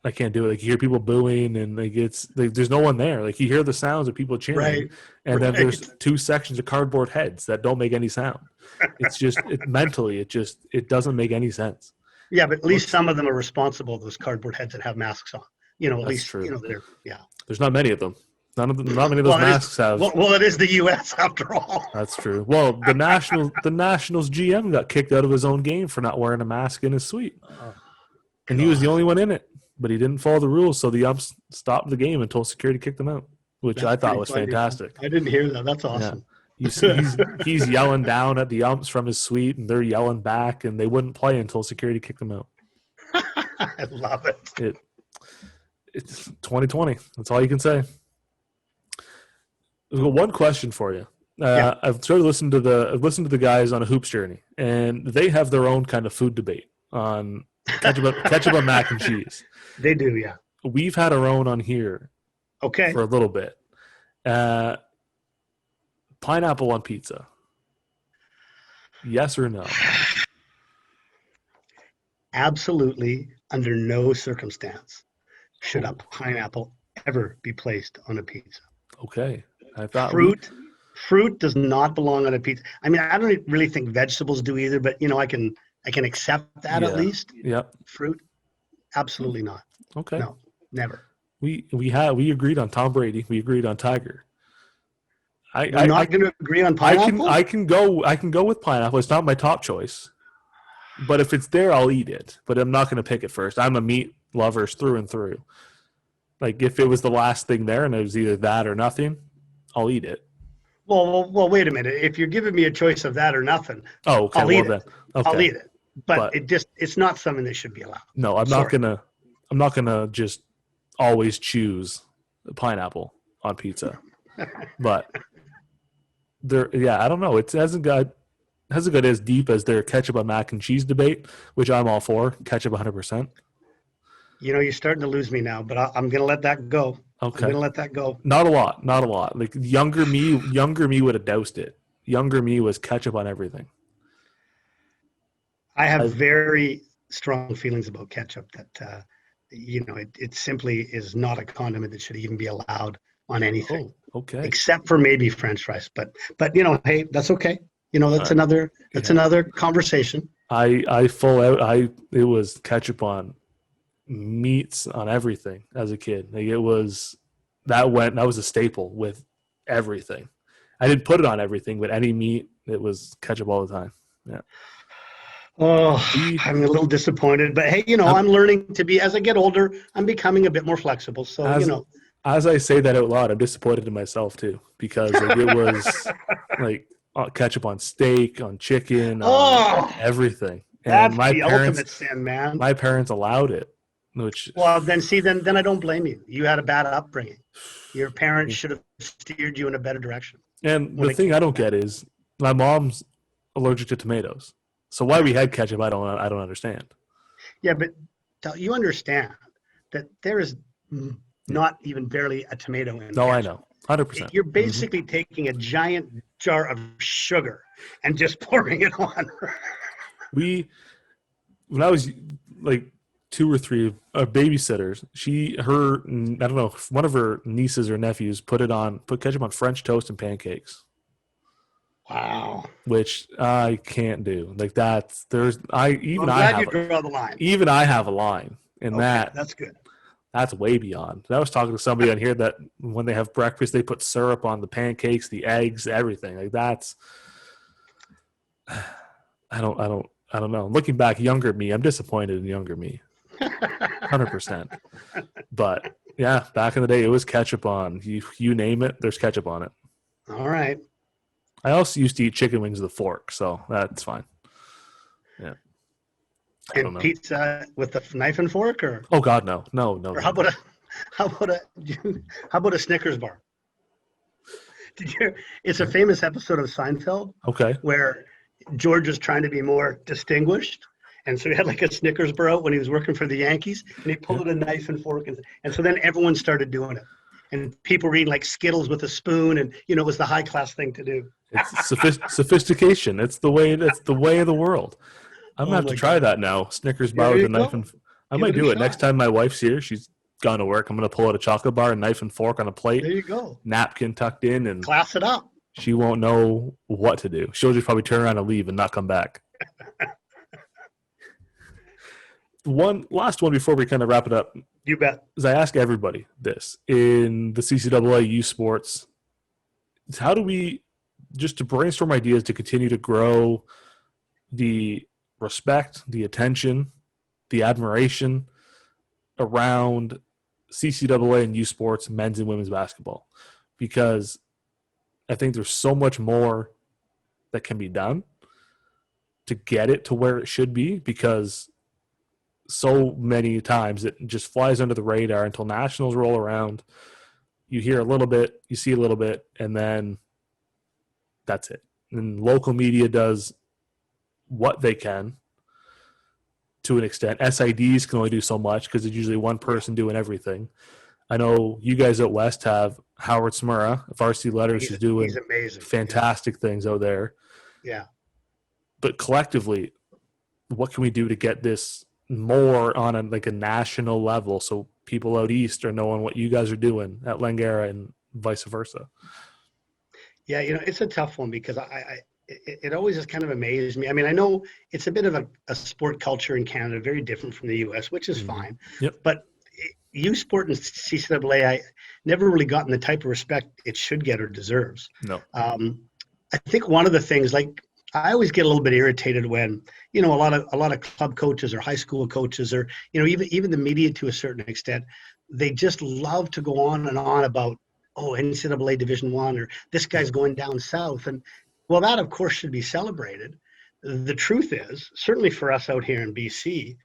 I can't do it. You hear people booing, and there's no one there. You hear the sounds of people cheering, and then there's 2 sections of cardboard heads that don't make any sound. It's just mentally, it doesn't make any sense. Yeah, but at least some of them are responsible, those cardboard heads that have masks on. At That's least, true. they're, yeah. There's not many of them. Not many of those masks have. Well, it is the U.S. after all. That's true. Well, the Nationals GM got kicked out of his own game for not wearing a mask in his suite. And he was the only one in it, but he didn't follow the rules, so the umps stopped the game until security kicked him out, which I thought was fantastic. I didn't hear that. That's awesome. Yeah. He's yelling down at the umps from his suite, and they're yelling back, and they wouldn't play until security kicked them out. I love it. It's 2020. That's all you can say. I've got one question for you. I've started listening to the guys on a hoops journey, and they have their own kind of food debate on ketchup on mac and cheese. They do, yeah. We've had our own on here, for a little bit. Pineapple on pizza. Yes or no? Absolutely, under no circumstance should a pineapple ever be placed on a pizza. Okay. I thought fruit does not belong on a pizza. I mean, I don't really think vegetables do either, but I can accept that at least. Yep. Fruit, absolutely not. Okay. No, never. We agreed on Tom Brady. We agreed on Tiger. I'm not going to agree on pineapple. I can go with pineapple. It's not my top choice, but if it's there, I'll eat it. But I'm not going to pick it first. I'm a meat lover through and through. Like if it was the last thing there and it was either that or nothing, I'll eat it. Well, wait a minute. If you're giving me a choice of that or nothing, okay, I'll eat it. Okay. I'll eat it. But it's not something that should be allowed. No, I'm not gonna just always choose pineapple on pizza. But I don't know. It hasn't got as deep as their ketchup on mac and cheese debate, which I'm all for. Ketchup 100%. You're starting to lose me now, but I'm going to let that go. Okay. I'm going to let that go. Not a lot. Like younger me would have doused it. Younger me was ketchup on everything. I have very strong feelings about ketchup that, it simply is not a condiment that should even be allowed on anything. Oh, okay. Except for maybe French fries. But hey, that's okay. That's another conversation. It was ketchup on meats on everything as a kid. Like that was a staple with everything. I didn't put it on everything, but any meat, it was ketchup all the time. Yeah. Oh, I'm a little disappointed, but hey, I'm learning to be, as I get older, I'm becoming a bit more flexible. So, as I say that out loud, I'm disappointed in myself too, because it was like ketchup on steak, on chicken, on everything. And that's the ultimate sin, man. My parents allowed it. Then I don't blame you. You had a bad upbringing. Your parents should have steered you in a better direction. And the thing I don't get is my mom's allergic to tomatoes. So why we had ketchup, I don't understand. Yeah, but you understand that there is not even barely a tomato in No, ketchup. I know. 100%. You're basically taking a giant jar of sugar and just pouring it on. When I was like 2 or 3 babysitters, I don't know, one of her nieces or nephews put ketchup on French toast and pancakes. Wow. Which I can't do. Like I'm glad you draw the line. Even I have a line in that. That's good. That's way beyond. I was talking to somebody on here that when they have breakfast, they put syrup on the pancakes, the eggs, everything. Like that's. I don't know. Looking back, younger me, I'm disappointed in younger me. 100%. But yeah, back in the day, it was ketchup on. You name it, there's ketchup on it. All right. I also used to eat chicken wings with a fork, so that's fine. Yeah. And pizza with a knife and fork, or? Oh God, no. Or how about a Snickers bar? It's a famous episode of Seinfeld. Okay. Where George was trying to be more distinguished, and so he had like a Snickers bar out when he was working for the Yankees, and he pulled a knife and fork, and so then everyone started doing it. And people were eating like Skittles with a spoon, and it was the high class thing to do. It's sophistication. It's the way of the world. I'm gonna have to try that now. Snickers bar with a knife and I might do it next time my wife's here. She's gone to work. I'm gonna pull out a chocolate bar, a knife and fork on a plate. There you go. Napkin tucked in, and class it up. She won't know what to do. She'll just probably turn around and leave and not come back. one last one before we kind of wrap it up You bet. is I ask everybody this in the CCAA youth sports. How do we, just to brainstorm ideas to continue to grow the respect, the attention, the admiration around CCAA and youth sports, men's and women's basketball? Because I think there's so much more that can be done to get it to where it should be, because so many times it just flies under the radar until nationals roll around. You hear a little bit, you see a little bit, and then that's it. And local media does what they can to an extent. SIDs can only do so much because it's usually one person doing everything. I know you guys out west have Howard Smurra, Varsity Letters, who's doing fantastic things out there. Yeah. But collectively, what can we do to get this more on a national level so people out east are knowing what you guys are doing at Langara and vice versa? Yeah, it's a tough one because it always has kind of amazed me. I mean, I know it's a bit of a sport culture in Canada, very different from the U.S., which is fine. Yep. But youth sport and CCAA, I never really gotten the type of respect it should get or deserves. No. I think one of the things, like, I always get a little bit irritated when, a lot of club coaches or high school coaches or, even the media to a certain extent, they just love to go on and on about, NCAA Division I, or this guy's going down south. And well, that of course should be celebrated. The truth is, certainly for us out here in BC,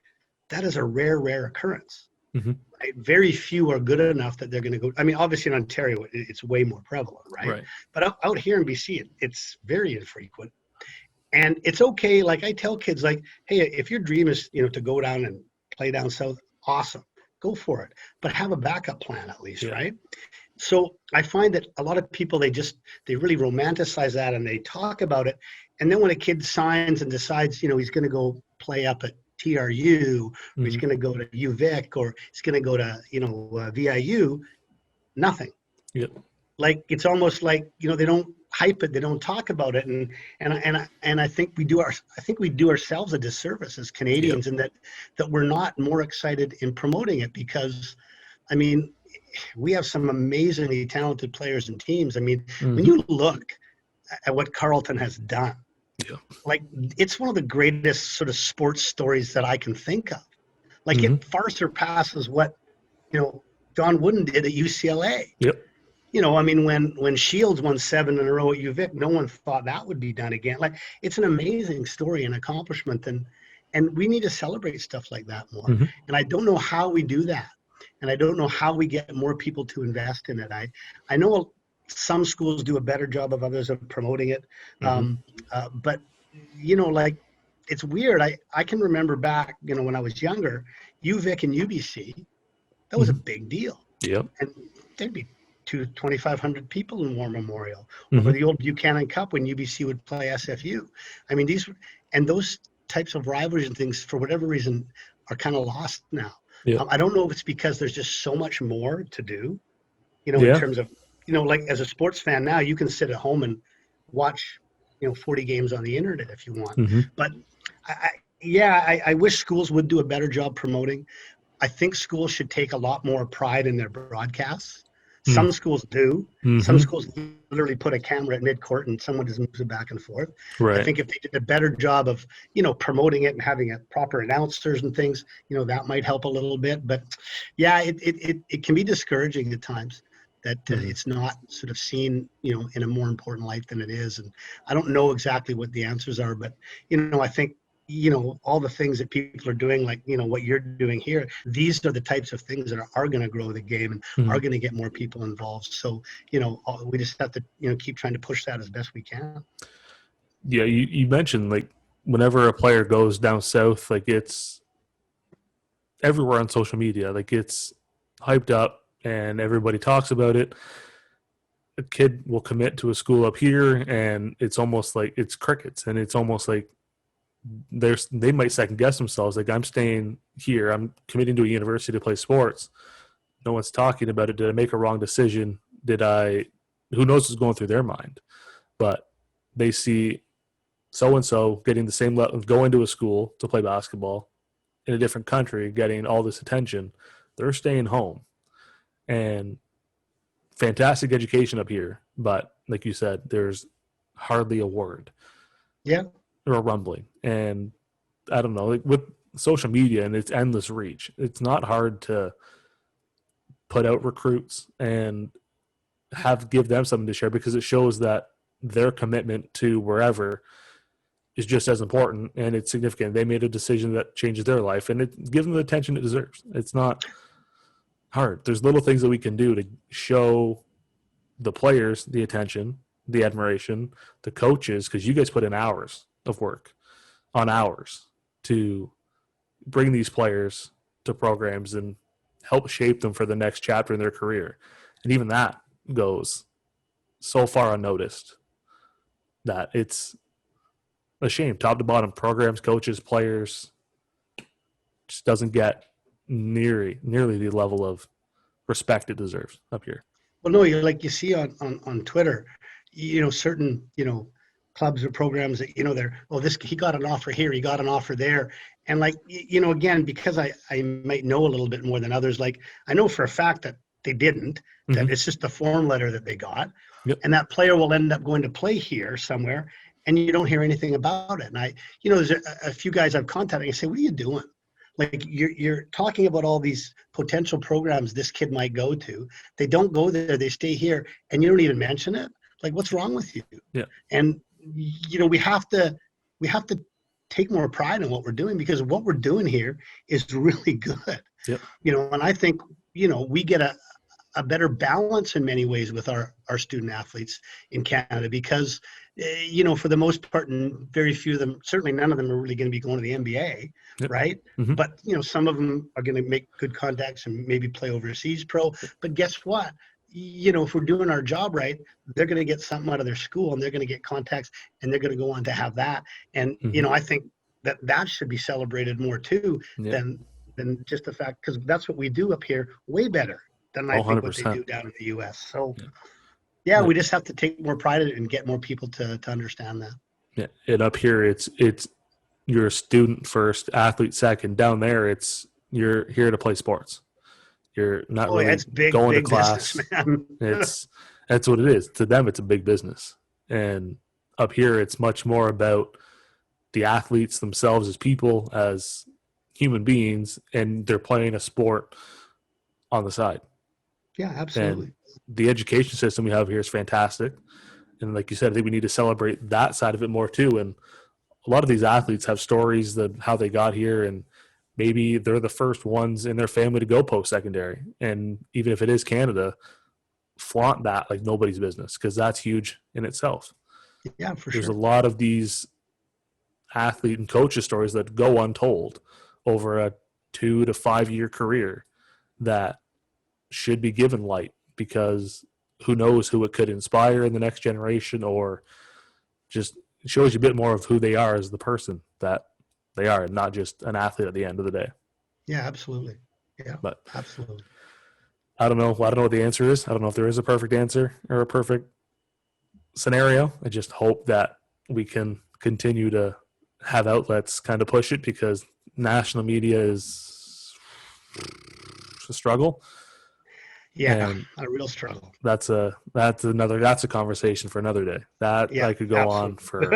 that is a rare occurrence. Mm-hmm. Right? Very few are good enough that they're going to go. I mean, obviously in Ontario, it's way more prevalent, right? But out here in BC, it's very infrequent. And it's okay. Like I tell kids, like, hey, if your dream is, to go down and play down south, awesome, go for it. But have a backup plan at least, right? So I find that a lot of people, they really romanticize that and they talk about it. And then when a kid signs and decides, he's going to go play up at TRU, or he's going to go to UVic, or he's going to go to, VIU, nothing. Yep. Like, it's almost like, they don't hype it, they don't talk about it. And I think we do ourselves a disservice as Canadians in that we're not more excited in promoting it, because, I mean, we have some amazingly talented players and teams. I mean, when you look at what Carleton has done, like, it's one of the greatest sort of sports stories that I can think of. Like, it far surpasses what, John Wooden did at UCLA. Yep. I mean, when Shields won 7 in a row at UVic, no one thought that would be done again. Like, it's an amazing story and accomplishment, and we need to celebrate stuff like that more. And I don't know how we do that. And I don't know how we get more people to invest in it. I know some schools do a better job of others of promoting it. But, like, it's weird. I can remember back, when I was younger, UVic and UBC, that was a big deal. Yep. And there'd be 2,500 people in War Memorial. Or the old Buchanan Cup when UBC would play SFU. I mean, those types of rivalries and things, for whatever reason, are kind of lost now. I don't know if it's because there's just so much more to do, in terms of, like, as a sports fan now, you can sit at home and watch, 40 games on the internet if you want. But I wish schools would do a better job promoting. I think schools should take a lot more pride in their broadcasts. Some schools do. Some schools literally put a camera at midcourt and someone just moves it back and forth. Right. I think if they did a better job of, promoting it and having proper announcers and things, that might help a little bit. But yeah, it can be discouraging at times that it's not sort of seen, in a more important light than it is. And I don't know exactly what the answers are, but, I think, all the things that people are doing, like, what you're doing here, these are the types of things that are going to grow the game and are going to get more people involved. So, we just have to, keep trying to push that as best we can. Yeah. You mentioned, like, whenever a player goes down south, like, it's everywhere on social media, like, it's hyped up and everybody talks about it. A kid will commit to a school up here and it's almost like it's crickets, and it's almost like they might second guess themselves. Like, I'm staying here, I'm committing to a university to play sports. No one's talking about it. Did I make a wrong decision? Who knows what's going through their mind? But they see so-and-so getting the same level, going to a school to play basketball, in a different country getting all this attention. They're staying home. And fantastic education up here. But like you said, there's hardly a word. Yeah. Or a rumbling. And I don't know, like with social media and its endless reach, it's not hard to put out recruits and give them something to share, because it shows that their commitment to wherever is just as important and it's significant. They made a decision that changes their life, and it gives them the attention it deserves. It's not hard. There's little things that we can do to show the players the attention, the admiration, the coaches, because you guys put in hours of work on hours to bring these players to programs and help shape them for the next chapter in their career. And even that goes so far unnoticed that it's a shame. Top to bottom, programs, coaches, players, just doesn't get nearly the level of respect it deserves up here. Well, no, you see on Twitter, certain, clubs or programs that, he got an offer here, he got an offer there. And again, because I might know a little bit more than others, I know for a fact that they didn't, that it's just a form letter that they got. Yep. And that player will end up going to play here somewhere, and you don't hear anything about it. And there's a few guys I've contacted, and I say, what are you doing? You're talking about all these potential programs this kid might go to. They don't go there, they stay here, and you don't even mention it. What's wrong with you? Yeah. And we have to take more pride in what we're doing, because what we're doing here is really good. Yep. And I think we get a better balance in many ways with our student athletes in Canada, because for the most part, and very few of them, certainly none of them are really going to be going to the NBA. Yep. Right. Mm-hmm. But some of them are going to make good contacts and maybe play overseas pro. But guess what? If we're doing our job right, they're going to get something out of their school, and they're going to get contacts, and they're going to go on to have that. And I think that should be celebrated more too than just the fact, because that's what we do up here way better than I think what they do down in the U.S. So we just have to take more pride in it and get more people to understand that. Yeah, and up here it's you're a student first, athlete second. Down there, it's you're here to play sports. You're not really going to class. Business, That's what it is. To them, it's a big business. And up here, it's much more about the athletes themselves as people, as human beings, and they're playing a sport on the side. Yeah, absolutely. And the education system we have here is fantastic. And like you said, I think we need to celebrate that side of it more too. And a lot of these athletes have stories of how they got here, and maybe they're the first ones in their family to go post-secondary. And even if it is Canada, flaunt that like nobody's business, because that's huge in itself. Yeah, for There's sure. a lot of these athlete and coaches stories that go untold over a 2 to 5 year career that should be given light, because who knows who it could inspire in the next generation, or just shows you a bit more of who they are as the person that they are, and not just an athlete at the end of the day. Yeah, absolutely. Yeah, but absolutely. I don't know what the answer is. I don't know if there is a perfect answer or a perfect scenario. I just hope that we can continue to have outlets kind of push it, because national media is a struggle. Yeah, and a real struggle. That's a conversation for another day. I could go on for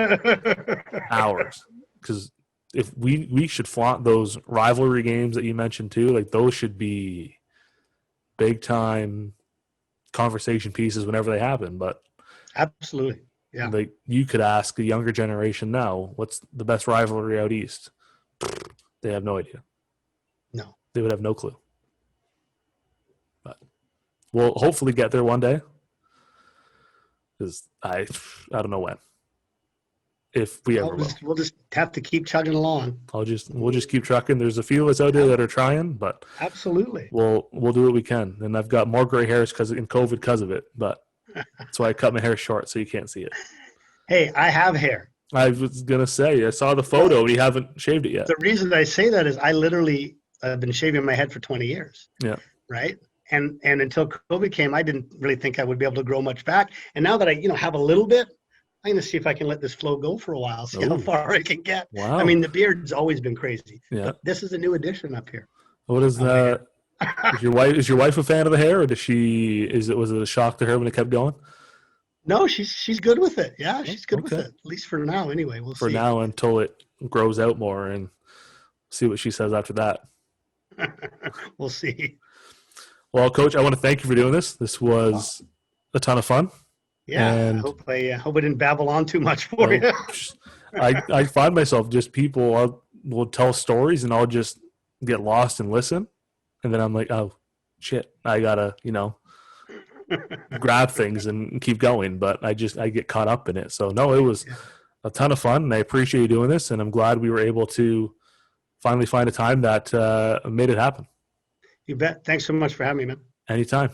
hours, because if we should flaunt those rivalry games that you mentioned too. Like, those should be big time conversation pieces whenever they happen. But absolutely, yeah. Like, you could ask the younger generation now, what's the best rivalry out east? They have no idea. No, they would have no clue. But we'll hopefully get there one day, because I don't know when. If we ever will. We'll just have to keep chugging along. We'll just keep trucking. There's a few of us out there that are trying, but absolutely, we'll do what we can. And I've got more gray hairs in COVID because of it, but that's why I cut my hair short so you can't see it. Hey, I have hair. I was gonna say, I saw the photo and you haven't shaved it yet. The reason I say that is I literally have been shaving my head for 20 years. Yeah. Right. And until COVID came, I didn't really think I would be able to grow much back. And now that I, have a little bit, I'm going to see if I can let this flow go for a while, see how Ooh. far I can get. Wow. I mean, the beard's always been crazy. Yeah. But this is a new addition up here. What is that? Is your wife a fan of the hair, or was it a shock to her when it kept going? No, she's good with it. Yeah, she's good with Okay. it. At least for now, anyway. We'll see. For now, until it grows out more, and see what she says after that. We'll see. Well, Coach, I want to thank you for doing this. This was a ton of fun. Yeah, And I hope I didn't babble on too much for you. I find myself just people will tell stories, and I'll just get lost and listen, and then I'm like, oh shit, I gotta grab things and keep going. But I get caught up in it. So no, it was a ton of fun, and I appreciate you doing this, and I'm glad we were able to finally find a time that made it happen. You bet. Thanks so much for having me, man. Anytime.